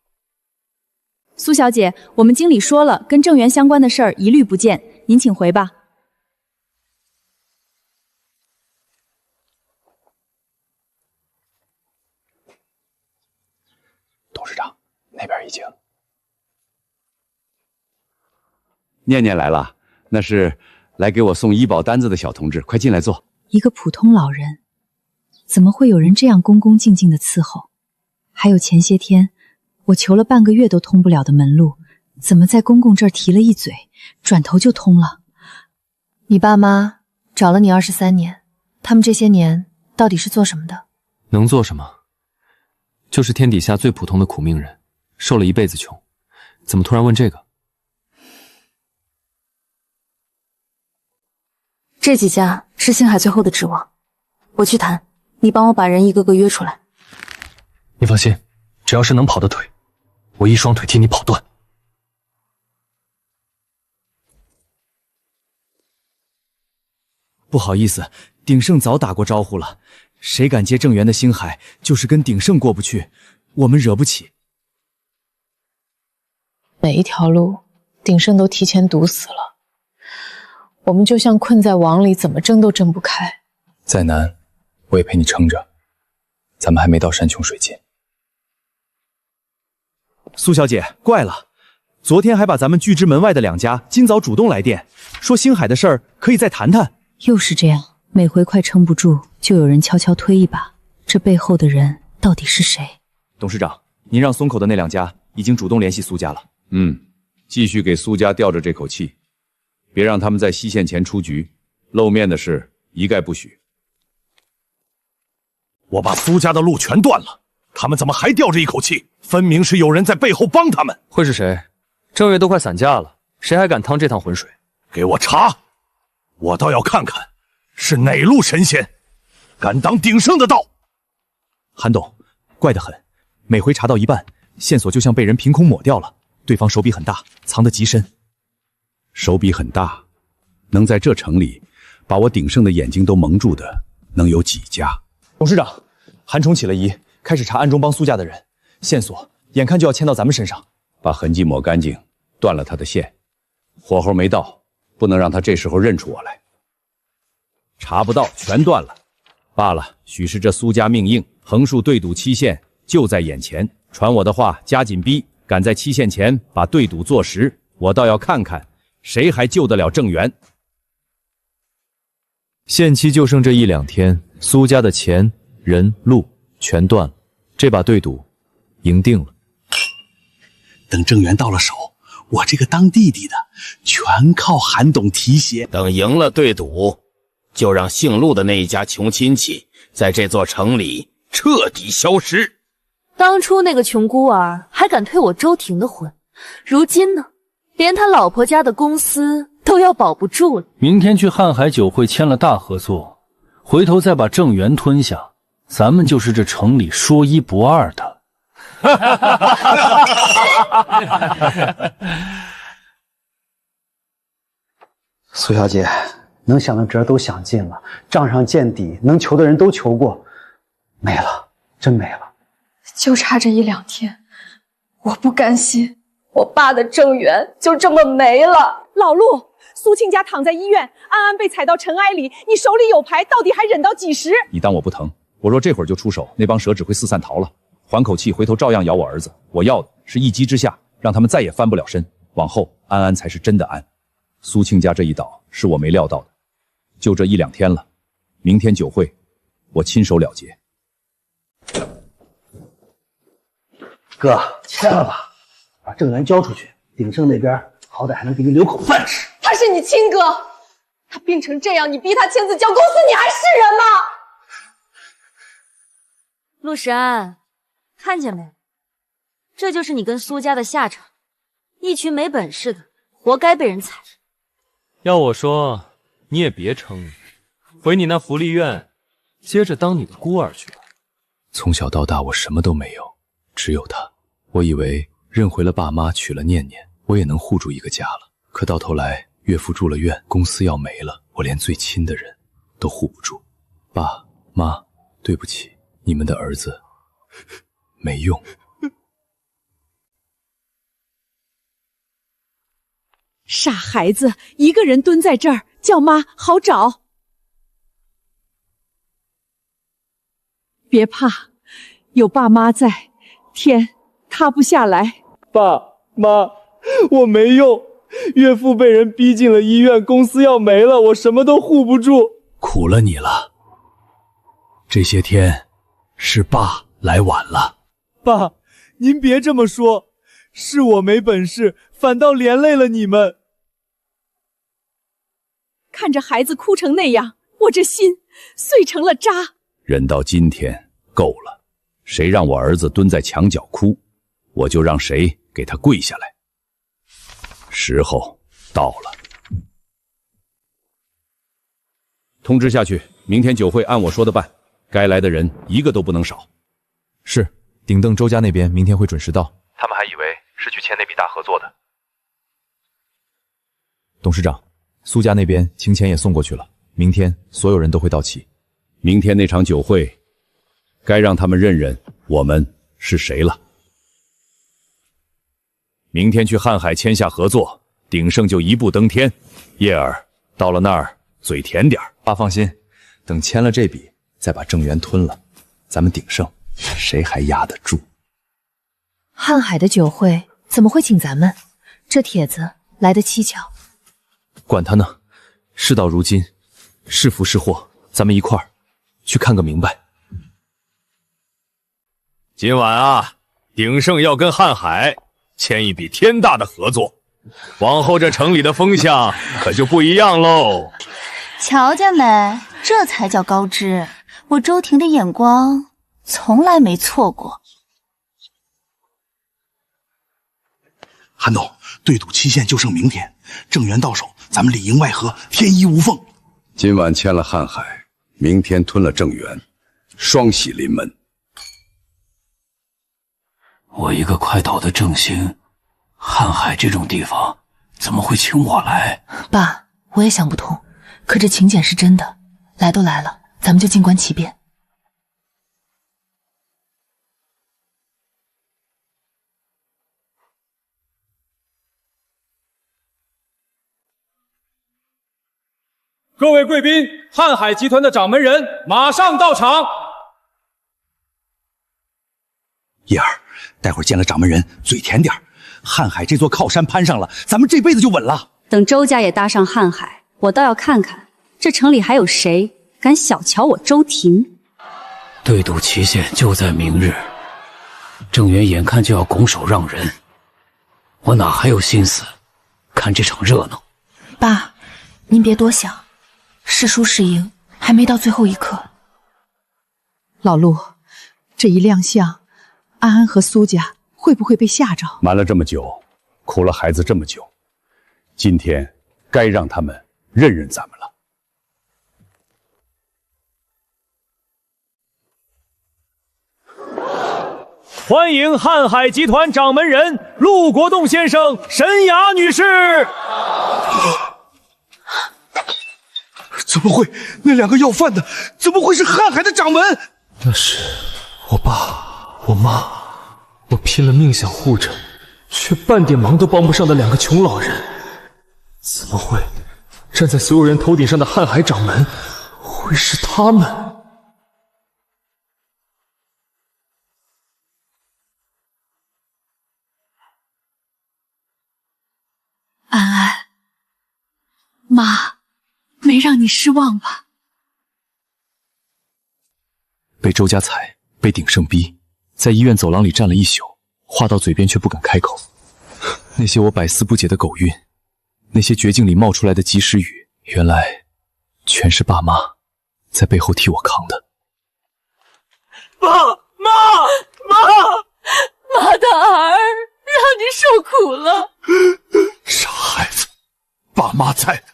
苏小姐，我们经理说了，跟郑源相关的事儿一律不见，您请回吧。董事长，那边已经。念念来了，那是来给我送医保单子的小同志，快进来坐。一个普通老人，怎么会有人这样恭恭敬敬的伺候？还有前些天我求了半个月都通不了的门路，怎么在公公这儿提了一嘴，转头就通了？你爸妈找了你23年，他们这些年到底是做什么的？能做什么？就是天底下最普通的苦命人，受了一辈子穷，怎么突然问这个？这几家是星海最后的指望，我去谈，你帮我把人一个个约出来。你放心，只要是能跑的腿，我一双腿替你跑断。不好意思，鼎盛早打过招呼了，谁敢接郑源的星海，就是跟鼎盛过不去，我们惹不起。每一条路，鼎盛都提前堵死了，我们就像困在网里，怎么挣都挣不开。再难，我也陪你撑着。咱们还没到山穷水尽。苏小姐，怪了，昨天还把咱们拒之门外的2家，今早主动来电，说星海的事儿可以再谈谈。又是这样，每回快撑不住，就有人悄悄推一把，这背后的人到底是谁？董事长，您让松口的那2家已经主动联系苏家了。继续给苏家吊着这口气，别让他们在西线前出局，露面的事一概不许。我把苏家的路全断了，他们怎么还吊着一口气？分明是有人在背后帮他们。会是谁？郑月都快散架了，谁还敢趟这趟浑水？给我查！我倒要看看是哪路神仙敢当鼎盛的道。韩董，怪得很，每回查到一半，线索就像被人凭空抹掉了。对方手笔很大，藏得极深。手笔很大，能在这城里把我鼎盛的眼睛都蒙住的，能有几家？董事长，韩冲起了疑，开始查暗中帮苏家的人，线索眼看就要牵到咱们身上。把痕迹抹干净，断了他的线，火候没到，不能让他这时候认出我来。查不到，全断了。罢了，许是这苏家命硬，横竖对赌期限就在眼前。传我的话，加紧逼，赶在期限前把对赌做实。我倒要看看谁还救得了郑源。限期就剩这1、2天，苏家的钱、人、路全断了，这把对赌赢定了。等郑源到了手，我这个当弟弟的全靠韩董提携。等赢了对赌，就让姓陆的那一家穷亲戚在这座城里彻底消失。当初那个穷孤儿还敢推我周婷的婚，如今呢，连他老婆家的公司都要保不住了。明天去瀚海酒会签了大合作，回头再把郑源吞下，咱们就是这城里说1不2的。苏小姐，能想的辙都想尽了，账上见底，能求的人都求过，没了，真没了。就差这1、2天，我不甘心，我爸的郑源就这么没了。老陆，苏庆家躺在医院，安安被踩到尘埃里，你手里有牌，到底还忍到几时？你当我不疼？我若这会儿就出手，那帮蛇只会四散逃了。缓口气，回头照样咬我儿子。我要的是一击之下，让他们再也翻不了身。往后安安才是真的安。苏庆家这一倒是我没料到的，就这1、2天了。明天酒会，我亲手了结。哥，签了吧，把郑源交出去，鼎盛那边好歹还能给你留口饭吃。他是你亲哥，他病成这样，你逼他签字交公司，你还是人吗？陆时安，看见没？这就是你跟苏家的下场，一群没本事的，活该被人踩。要我说，你也别撑了，回你那福利院，接着当你的孤儿去吧。从小到大我什么都没有，只有他。我以为认回了爸妈，娶了念念，我也能护住一个家了。可到头来，岳父住了院，公司要没了，我连最亲的人都护不住。爸妈，对不起，你们的儿子没用。傻孩子，一个人蹲在这儿，叫妈好找。别怕，有爸妈在，天塌不下来。爸妈，我没用，岳父被人逼进了医院，公司要没了，我什么都护不住。苦了你了，这些天是爸来晚了。爸，您别这么说，是我没本事，反倒连累了你们。看着孩子哭成那样，我这心碎成了渣。忍到今天够了，谁让我儿子蹲在墙角哭，我就让谁给他跪下来。时候到了。通知下去，明天酒会按我说的办，该来的人一个都不能少。是，鼎邓周家那边明天会准时到。他们还以为是去签那笔大合作的。董事长，苏家那边请柬也送过去了，明天所有人都会到齐。明天那场酒会，该让他们认认我们是谁了。明天去瀚海签下合作，鼎盛就一步登天。叶儿到了那儿嘴甜点。爸放心，等签了这笔，再把郑源吞了，咱们鼎盛谁还压得住？瀚海的酒会怎么会请咱们？这帖子来得蹊跷。管他呢，事到如今，是福是祸，咱们一块儿去看个明白。今晚啊，鼎盛要跟瀚海签一笔天大的合作，往后这城里的风向可就不一样喽。瞧见没？这才叫高知，我周婷的眼光从来没错过。韩董，对赌期限就剩明天，郑源到手，咱们里应外合，天衣无缝。今晚签了瀚海，明天吞了郑源，双喜临门。我一个快倒的郑兴，瀚海这种地方怎么会请我来？爸，我也想不通，可这请柬是真的，来都来了，咱们就静观其变。各位贵宾，瀚海集团的掌门人马上到场。叶儿，待会儿见了掌门人，嘴甜点。瀚海这座靠山攀上了，咱们这辈子就稳了。等周家也搭上瀚海，我倒要看看这城里还有谁敢小瞧我周婷。对赌期限就在明日，郑源眼看就要拱手让人，我哪还有心思看这场热闹？爸，您别多想，是输是赢还没到最后一刻。老陆，这一亮相，安安和苏家会不会被吓着？瞒了这么久，苦了孩子这么久，今天该让他们认认咱们了。欢迎瀚海集团掌门人陆国栋先生、沈雅女士。怎么会？那两个要饭的，怎么会是瀚海的掌门？那是我爸、我妈，我拼了命想护着，却半点忙都帮不上的两个穷老人。怎么会？站在所有人头顶上的瀚海掌门，会是他们？安安，妈，没让你失望吧？被周家踩，被鼎盛逼，在医院走廊里站了一宿，话到嘴边却不敢开口。那些我百思不解的狗运，那些绝境里冒出来的及时雨，原来全是爸妈在背后替我扛的。妈的儿，让你受苦了。傻孩子，爸妈在，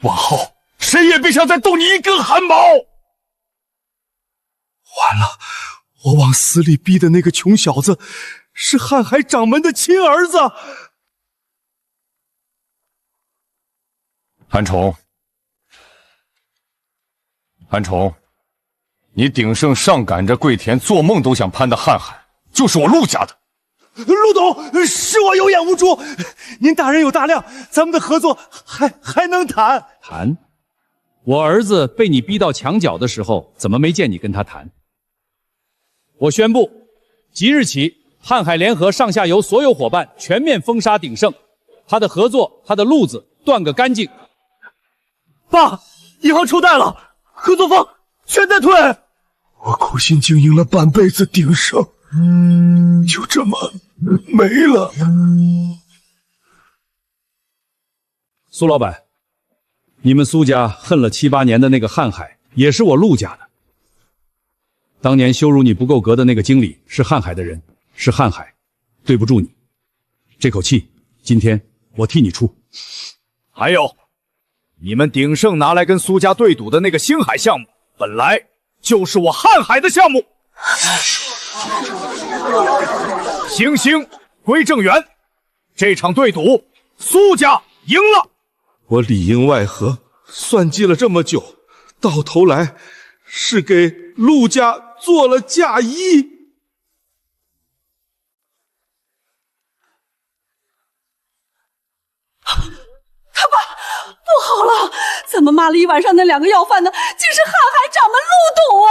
往后谁也别想再动你一根汗毛。完了，我往死里逼的那个穷小子，是瀚海掌门的亲儿子。韩崇，你鼎盛上赶着跪田，做梦都想攀的瀚海，就是我陆家的。陆董，是我有眼无珠，您大人有大量，咱们的合作还能谈。谈？我儿子被你逼到墙角的时候，怎么没见你跟他谈？我宣布，即日起，瀚海联合上下游所有伙伴全面封杀鼎盛，他的合作，他的路子断个干净。爸，银行抽贷了，合作方全在退。我苦心经营了半辈子鼎盛，就这么没了。苏老板，你们苏家恨了7、8年的那个瀚海，也是我陆家的。当年羞辱你不够格的那个经理是瀚海的人，是瀚海，对不住你。这口气，今天我替你出。还有，你们鼎盛拿来跟苏家对赌的那个星海项目，本来就是我瀚海的项目。星星归正源，这场对赌，苏家赢了。我里应外合，算计了这么久，到头来是给陆家做了嫁衣。他爸，不好了！咱们骂了一晚上那2个要饭的，竟是瀚海掌门陆董啊！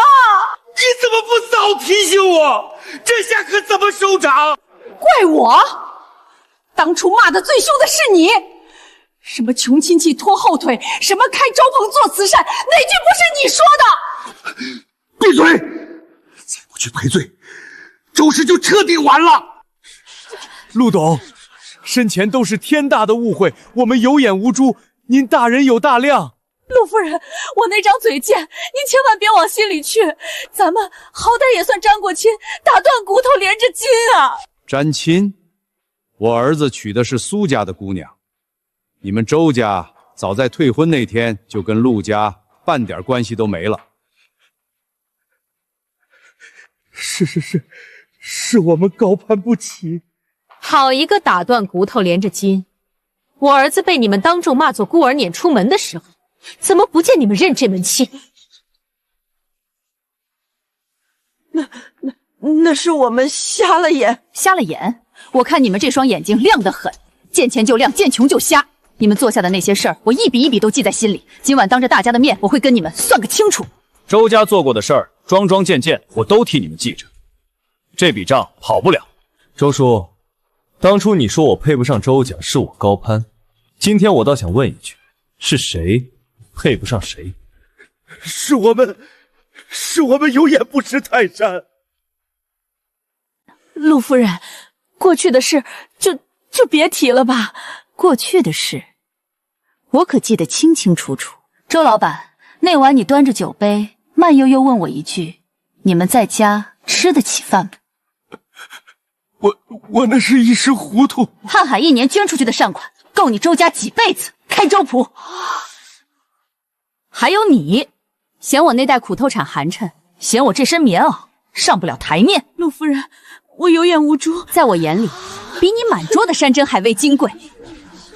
你怎么不早提醒我？这下可怎么收场？怪我！当初骂的最凶的是你！什么穷亲戚拖后腿，什么开粥棚做慈善，哪句不是你说的？闭嘴！再不去赔罪，周氏就彻底完了。陆董，身前都是天大的误会，我们有眼无珠，您大人有大量。陆夫人，我那张嘴贱，您千万别往心里去。咱们好歹也算沾过亲，打断骨头连着筋啊！沾亲？我儿子娶的是苏家的姑娘，你们周家早在退婚那天就跟陆家半点关系都没了。是我们高攀不起。好一个打断骨头连着筋！我儿子被你们当众骂作孤儿撵出门的时候，怎么不见你们认这门亲？那是我们瞎了眼。瞎了眼？我看你们这双眼睛亮得很，见钱就亮，见穷就瞎。你们做下的那些事儿，我一笔一笔都记在心里。今晚当着大家的面，我会跟你们算个清楚。周家做过的事儿，桩桩件件，我都替你们记着。这笔账跑不了。周叔，当初你说我配不上周家，是我高攀。今天我倒想问一句，是谁配不上谁？是我们有眼不识泰山。陆夫人，过去的事就别提了吧。过去的事，我可记得清清楚楚。周老板，那晚你端着酒杯，慢悠悠问我一句：“你们在家吃得起饭吗？”我那是一时糊涂。瀚海1年捐出去的善款，够你周家几辈子开粥铺。还有你，嫌我那袋苦头产寒碜，嫌我这身棉袄上不了台面。陆夫人，我有眼无珠，在我眼里，比你满桌的山珍海味金贵。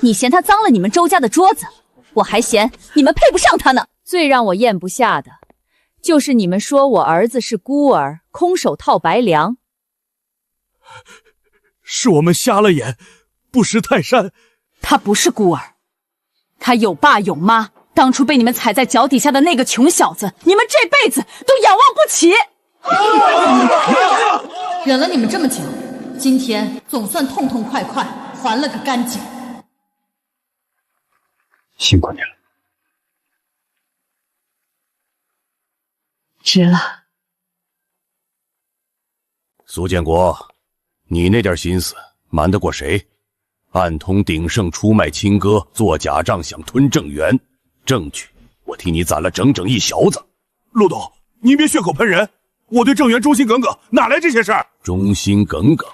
你嫌他脏了你们周家的桌子，我还嫌你们配不上他呢。最让我咽不下的，就是你们说我儿子是孤儿，空手套白粮。是我们瞎了眼，不识泰山。他不是孤儿，他有爸有妈。当初被你们踩在脚底下的那个穷小子，你们这辈子都仰望不起。忍了你们这么久，今天总算痛痛快快还了个干净。辛苦你了。值了。苏建国，你那点心思瞒得过谁？暗通鼎盛，出卖亲哥，做假账想吞郑源，证据我替你攒了整整一小子。陆董，您别血口喷人，我对郑源忠心耿耿，哪来这些事儿？忠心耿耿，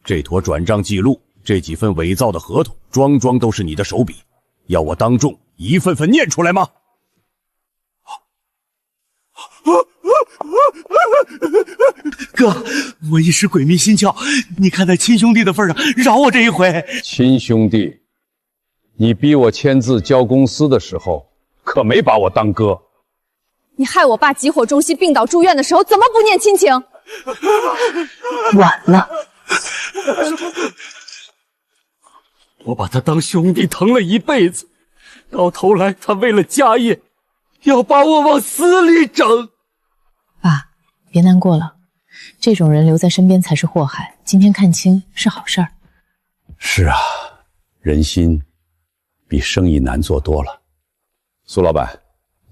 这坨转账记录，这几份伪造的合同，桩桩都是你的手笔，要我当众一份份念出来吗？哥，我一时鬼迷心窍，你看在亲兄弟的份上，饶我这一回。亲兄弟，你逼我签字交公司的时候，可没把我当哥。你害我爸急火中西病倒住院的时候，怎么不念亲情？晚了，我把他当兄弟疼了一辈子，到头来他为了家业，要把我往死里整。爸，别难过了，这种人留在身边才是祸害。今天看清是好事儿。是啊，人心比生意难做多了。苏老板，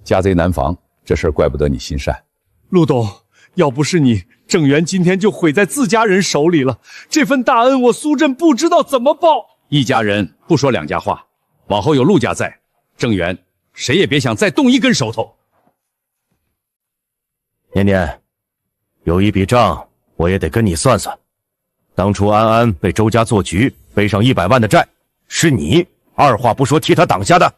家贼难防，这事儿怪不得你心善。陆董，要不是你，郑源今天就毁在自家人手里了。这份大恩，我苏镇不知道怎么报。一家人不说两家话，往后有陆家在，郑源谁也别想再动一根手头。年年，有一笔账我也得跟你算算。当初安安被周家做局，背上100万的债，是你二话不说替他挡下的。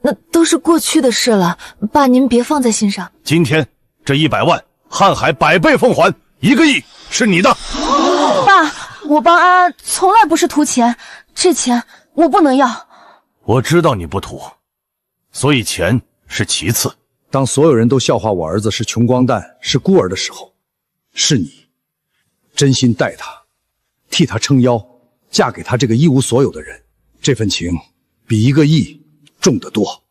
那都是过去的事了，爸您别放在心上。今天这100万，瀚海100倍奉还，1个亿是你的。爸，我帮安安从来不是图钱，这钱我不能要。我知道你不图，所以钱是其次。当所有人都笑话我儿子是穷光蛋、是孤儿的时候，是你真心待他，替他撑腰，嫁给他这个一无所有的人，这份情比1个亿重得多。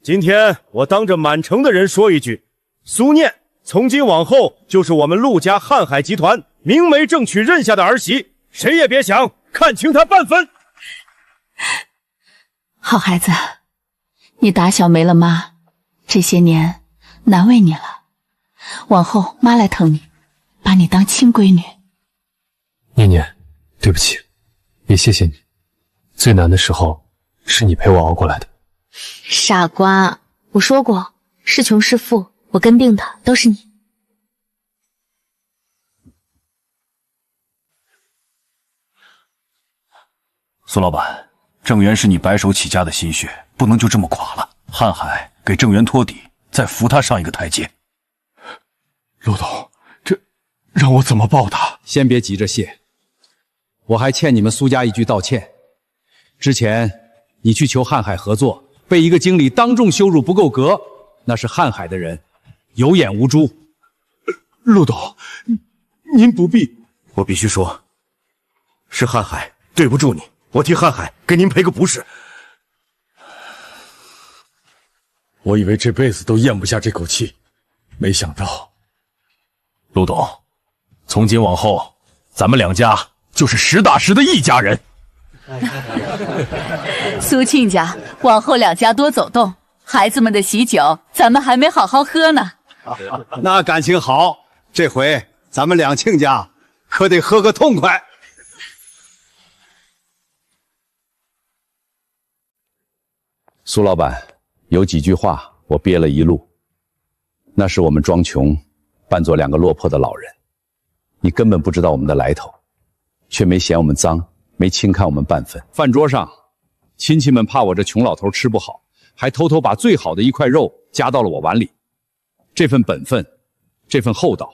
今天我当着满城的人说一句，苏念从今往后就是我们陆家瀚海集团明媒正娶认下的儿媳，谁也别想看轻她半分。好孩子，你打小没了妈，这些年难为你了，往后妈来疼你，把你当亲闺女。念念，对不起，也谢谢你，最难的时候是你陪我熬过来的。傻瓜，我说过，是穷是富，我跟定的都是你。苏老板，郑源是你白手起家的心血，不能就这么垮了。瀚海给郑源托底，再扶他上一个台阶。陆董，这让我怎么报答？先别急着谢，我还欠你们苏家一句道歉。之前你去求瀚海合作，被一个经理当众羞辱不够格，那是瀚海的人有眼无珠。陆董，您不必。我必须说，是瀚海对不住你，我替瀚海给您赔个不是。我以为这辈子都咽不下这口气，没想到。陆董，从今往后，咱们两家就是实打实的一家人。苏亲家，往后两家多走动，孩子们的喜酒咱们还没好好喝呢。那感情好，这回咱们两亲家可得喝个痛快。苏老板，有几句话我憋了一路，那是我们装穷，扮作2个落魄的老人，你根本不知道我们的来头，却没嫌我们脏，没轻看我们半分。饭桌上，亲戚们怕我这穷老头吃不好，还偷偷把最好的一块肉夹到了我碗里。这份本分，这份厚道，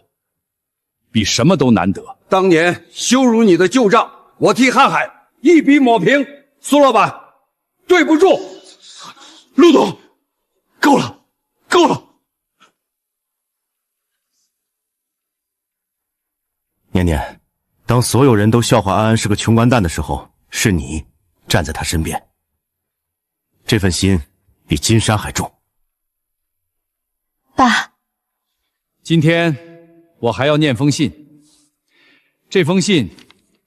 比什么都难得。当年羞辱你的旧账，我替瀚海一笔抹平。苏老板，对不住。陆董，够了，够了。年年，当所有人都笑话安安是个穷光蛋的时候，是你站在他身边。这份心比金山还重。爸，今天我还要念封信。这封信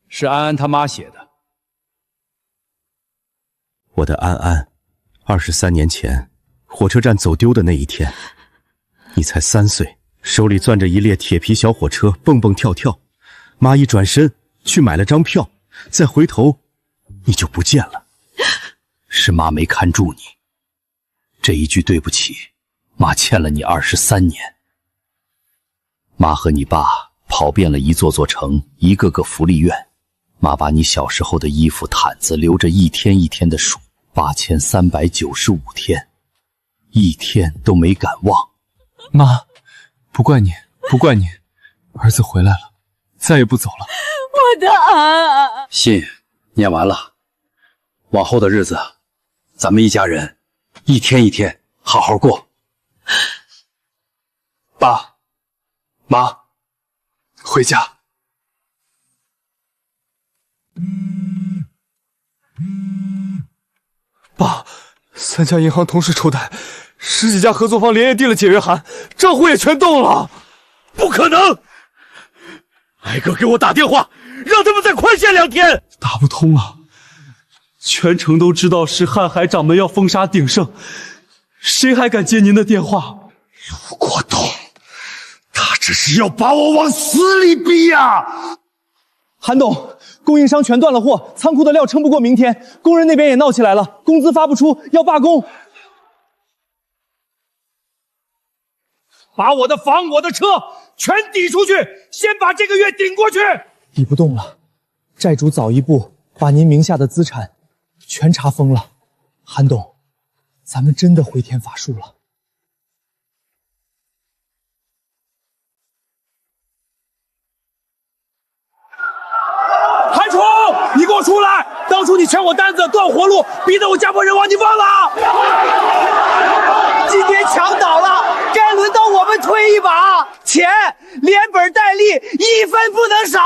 是安安他妈写的。我的安安，23年前火车站走丢的那一天，你才3岁，手里攥着一列铁皮小火车，蹦蹦跳跳。妈一转身去买了张票，再回头你就不见了。是妈没看住你，这一句对不起，妈欠了你23年。妈和你爸跑遍了一座座城，一个个福利院，妈把你小时候的衣服、毯子留着一天一天的数，8395天，一天都没敢忘。妈，不怪你，不怪你，儿子回来了，再也不走了。我的儿，信念完了，往后的日子，咱们一家人一天一天好好过。爸妈，回家。爸，3家银行同时抽贷，10几家合作方连夜递了解约函，账户也全动了。不可能！挨个给我打电话，让他们再宽限2天。打不通了，全城都知道是瀚海掌门要封杀鼎盛，谁还敢接您的电话？卢国栋，他这是要把我往死里逼呀！韩董，供应商全断了货，仓库的料撑不过明天，工人那边也闹起来了，工资发不出，要罢工。把我的房、我的车全抵出去，先把这个月顶过去。抵不动了，债主早一步把您名下的资产全查封了。韩董，咱们真的回天乏术了。韩楚，你给我出来！当初你抢我单子，断活路，逼得我家破人亡，你忘了？今天墙倒了，该轮到我们推一把，钱连本带利1分不能少。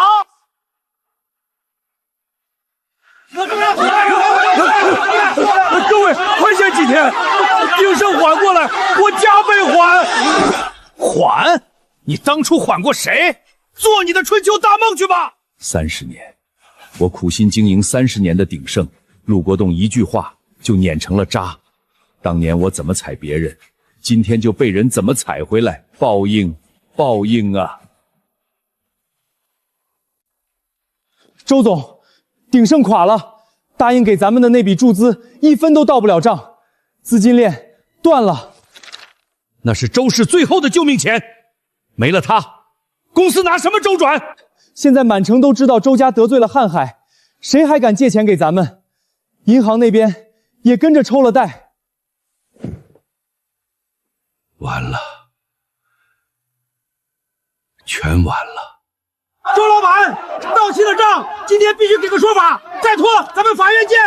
各位，宽限几天，鼎盛缓过来，我加倍还。缓？你当初缓过谁？做你的春秋大梦去吧。30年，我苦心经营30年的鼎盛，陆国栋一句话就碾成了渣。当年我怎么踩别人，今天就被人怎么踩回来，报应，报应啊！周总，鼎盛垮了，答应给咱们的那笔注资1分都到不了账，资金链断了。那是周氏最后的救命钱，没了他，公司拿什么周转？现在满城都知道周家得罪了瀚海，谁还敢借钱给咱们？银行那边也跟着抽了贷。完了，全完了。周老板，到期的账今天必须给个说法，再拖咱们法院见。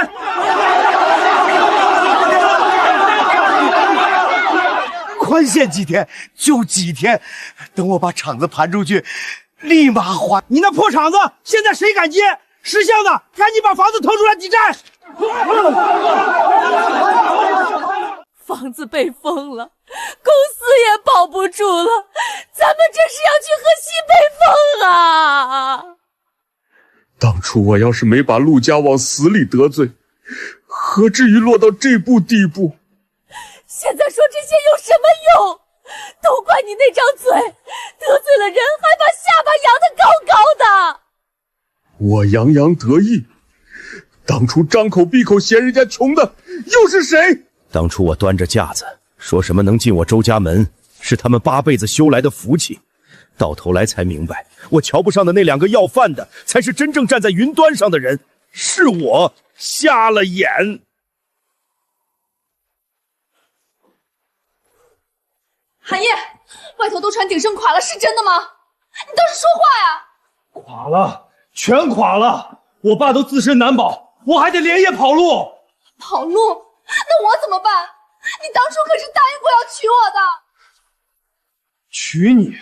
宽限几天就几天，等我把厂子盘出去，立马还。你那破厂子现在谁敢接？识相的赶紧把房子腾出来抵债。房子被封了，公司也保不住了，咱们这是要去喝西北风啊！当初我要是没把陆家往死里得罪，何至于落到这步地步？现在说这些有什么用？都怪你那张嘴，得罪了人还把下巴扬得高高的。我洋洋得意，当初张口闭口嫌人家穷的又是谁？当初我端着架子说什么能进我周家门，是他们8辈子修来的福气，到头来才明白，我瞧不上的那2个要饭的，才是真正站在云端上的人，是我瞎了眼。韩烨，外头都传鼎盛垮了，是真的吗？你倒是说话呀！垮了，全垮了，我爸都自身难保，我还得连夜跑路。跑路？那我怎么办？你当初可是答应过要娶我的。娶你？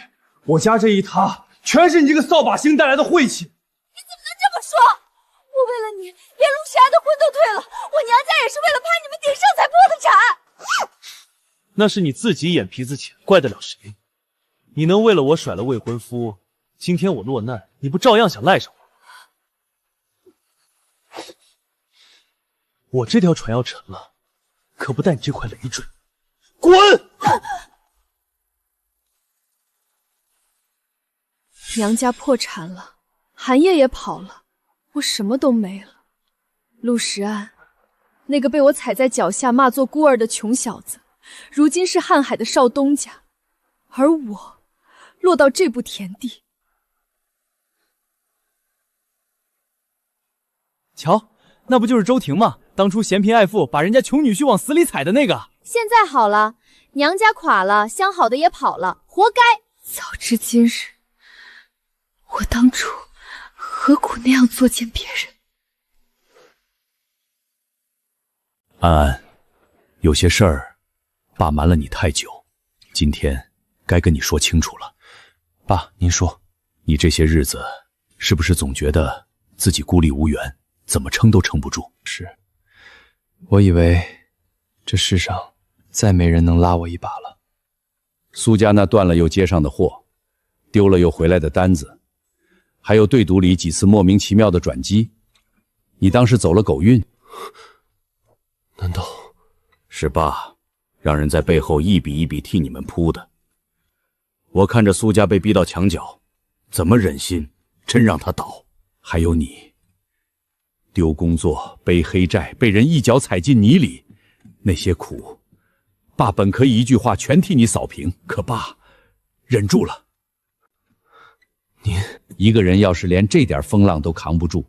我家这一塌，全是你这个扫把星带来的晦气。你怎么能这么说？我为了你，连陆时安的婚都退了，我娘家也是为了怕你们鼎盛才破的产。那是你自己眼皮子浅，怪得了谁？你能为了我甩了未婚夫，今天我落难，你不照样想赖上我？我这条船要沉了，可不带你这块累赘。滚！娘家破产了，韩烨也跑了，我什么都没了。陆时安，那个被我踩在脚下骂作孤儿的穷小子，如今是瀚海的少东家，而我落到这步田地。瞧，那不就是周婷吗？当初嫌贫爱富，把人家穷女婿往死里踩的那个。现在好了，娘家垮了，相好的也跑了，活该。早知今日，我当初何苦那样作践别人？安安，有些事儿，爸瞒了你太久，今天该跟你说清楚了。爸，您说，你这些日子是不是总觉得自己孤立无援，怎么撑都撑不住？是，我以为这世上再没人能拉我一把了。苏家那断了又接上的货，丢了又回来的单子，还有对赌里几次莫名其妙的转机，你当是走了狗运？难道是爸让人在背后一笔一笔替你们铺的？我看着苏家被逼到墙角，怎么忍心真让他倒？还有你，丢工作、背黑债、被人一脚踩进泥里，那些苦，爸本可以一句话全替你扫平，可爸忍住了。您一个人要是连这点风浪都扛不住，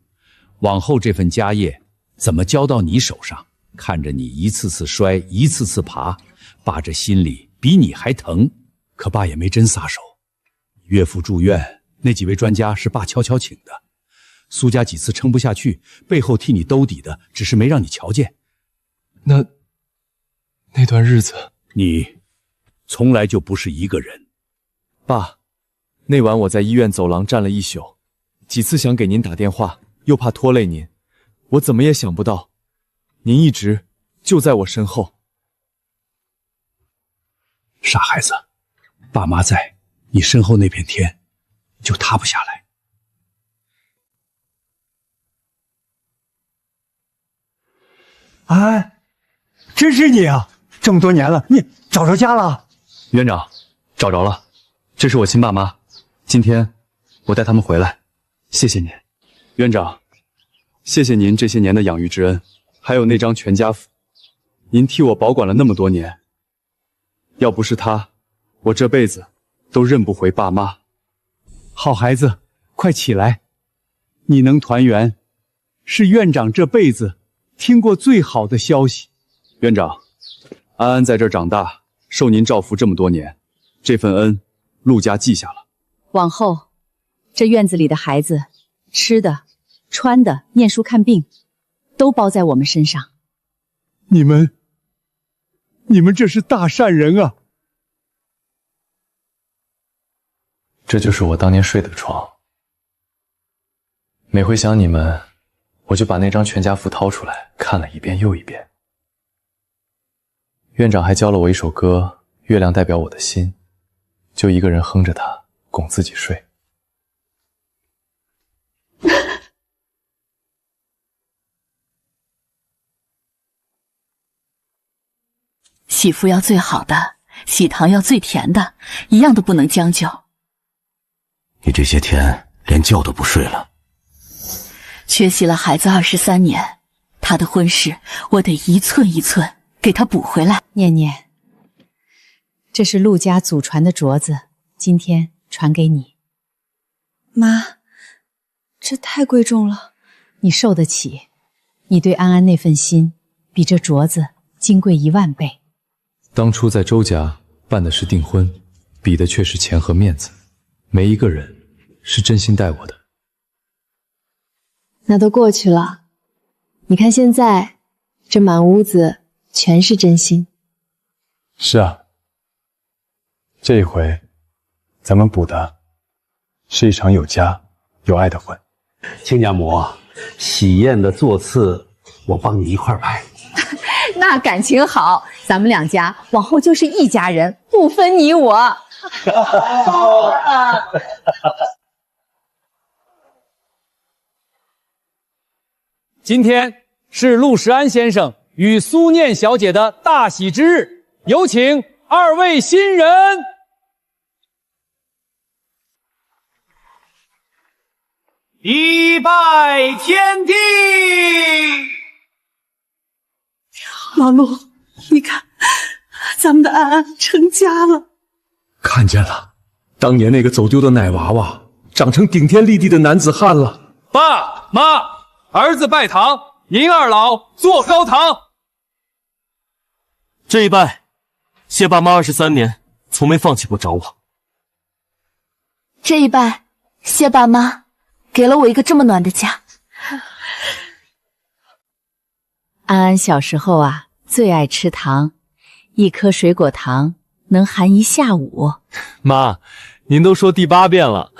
往后这份家业怎么交到你手上？看着你一次次摔，一次次爬，爸这心里比你还疼。可爸也没真撒手。岳父住院，那几位专家是爸悄悄请的。苏家几次撑不下去，背后替你兜底的，只是没让你瞧见。那段日子，你从来就不是一个人。爸，那晚我在医院走廊站了一宿，几次想给您打电话，又怕拖累您，我怎么也想不到，您一直就在我身后。傻孩子，爸妈在，你身后那片天就塌不下来。哎，真是你啊！这么多年了，你找着家了？院长，找着了，这是我亲爸妈，今天我带他们回来，谢谢您。院长，谢谢您这些年的养育之恩，还有那张全家福，您替我保管了那么多年，要不是他，我这辈子都认不回爸妈。好孩子，快起来！你能团圆，是院长这辈子听过最好的消息。院长，安安在这儿长大，受您照拂这么多年，这份恩陆家记下了。往后，这院子里的孩子，吃的、穿的、念书看病，都包在我们身上。你们这是大善人啊！这就是我当年睡的床。每回想你们，我就把那张全家福掏出来看了一遍又一遍。院长还教了我一首歌《月亮代表我的心》，就一个人哼着它，供自己睡。媳妇要最好的，喜糖要最甜的，一样都不能将就。你这些天连觉都不睡了。缺席了孩子23年，他的婚事我得一寸一寸给他补回来。念念，这是陆家祖传的镯子，今天传给你。妈，这太贵重了。你受得起，你对安安那份心，比这镯子金贵10000倍。当初在周家办的是订婚，比的却是钱和面子，没一个人是真心待我的。那都过去了，你看现在这满屋子全是真心。是啊，这一回咱们补的是一场有家有爱的婚。亲家母，喜宴的座次我帮你一块摆。那感情好，咱们两家往后就是一家人，不分你我。今天是陆时安先生与苏念小姐的大喜之日，有请2位新人。一拜天地。老陆，你看，咱们的安安成家了。看见了，当年那个走丢的奶娃娃，长成顶天立地的男子汉了。爸妈，儿子拜堂，迎二老坐高堂。这一拜，谢爸妈23年，从没放弃过找我。这一拜，谢爸妈给了我一个这么暖的家。安安小时候啊，最爱吃糖，一颗水果糖能含一下午。妈，您都说第8遍了。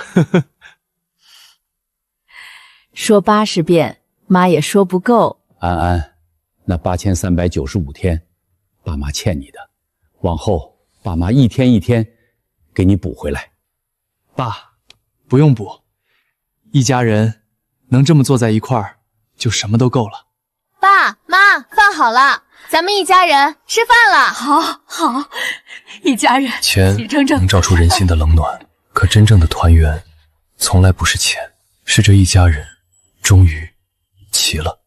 说80遍，妈也说不够。安安，那8395天，爸妈欠你的，往后爸妈一天一天给你补回来。爸，不用补，一家人能这么坐在一块儿，就什么都够了。爸妈，饭好了，咱们一家人吃饭了。好，一家人钱喜蒸蒸能照出人心的冷暖，可真正的团圆，从来不是钱，是这一家人终于齐了。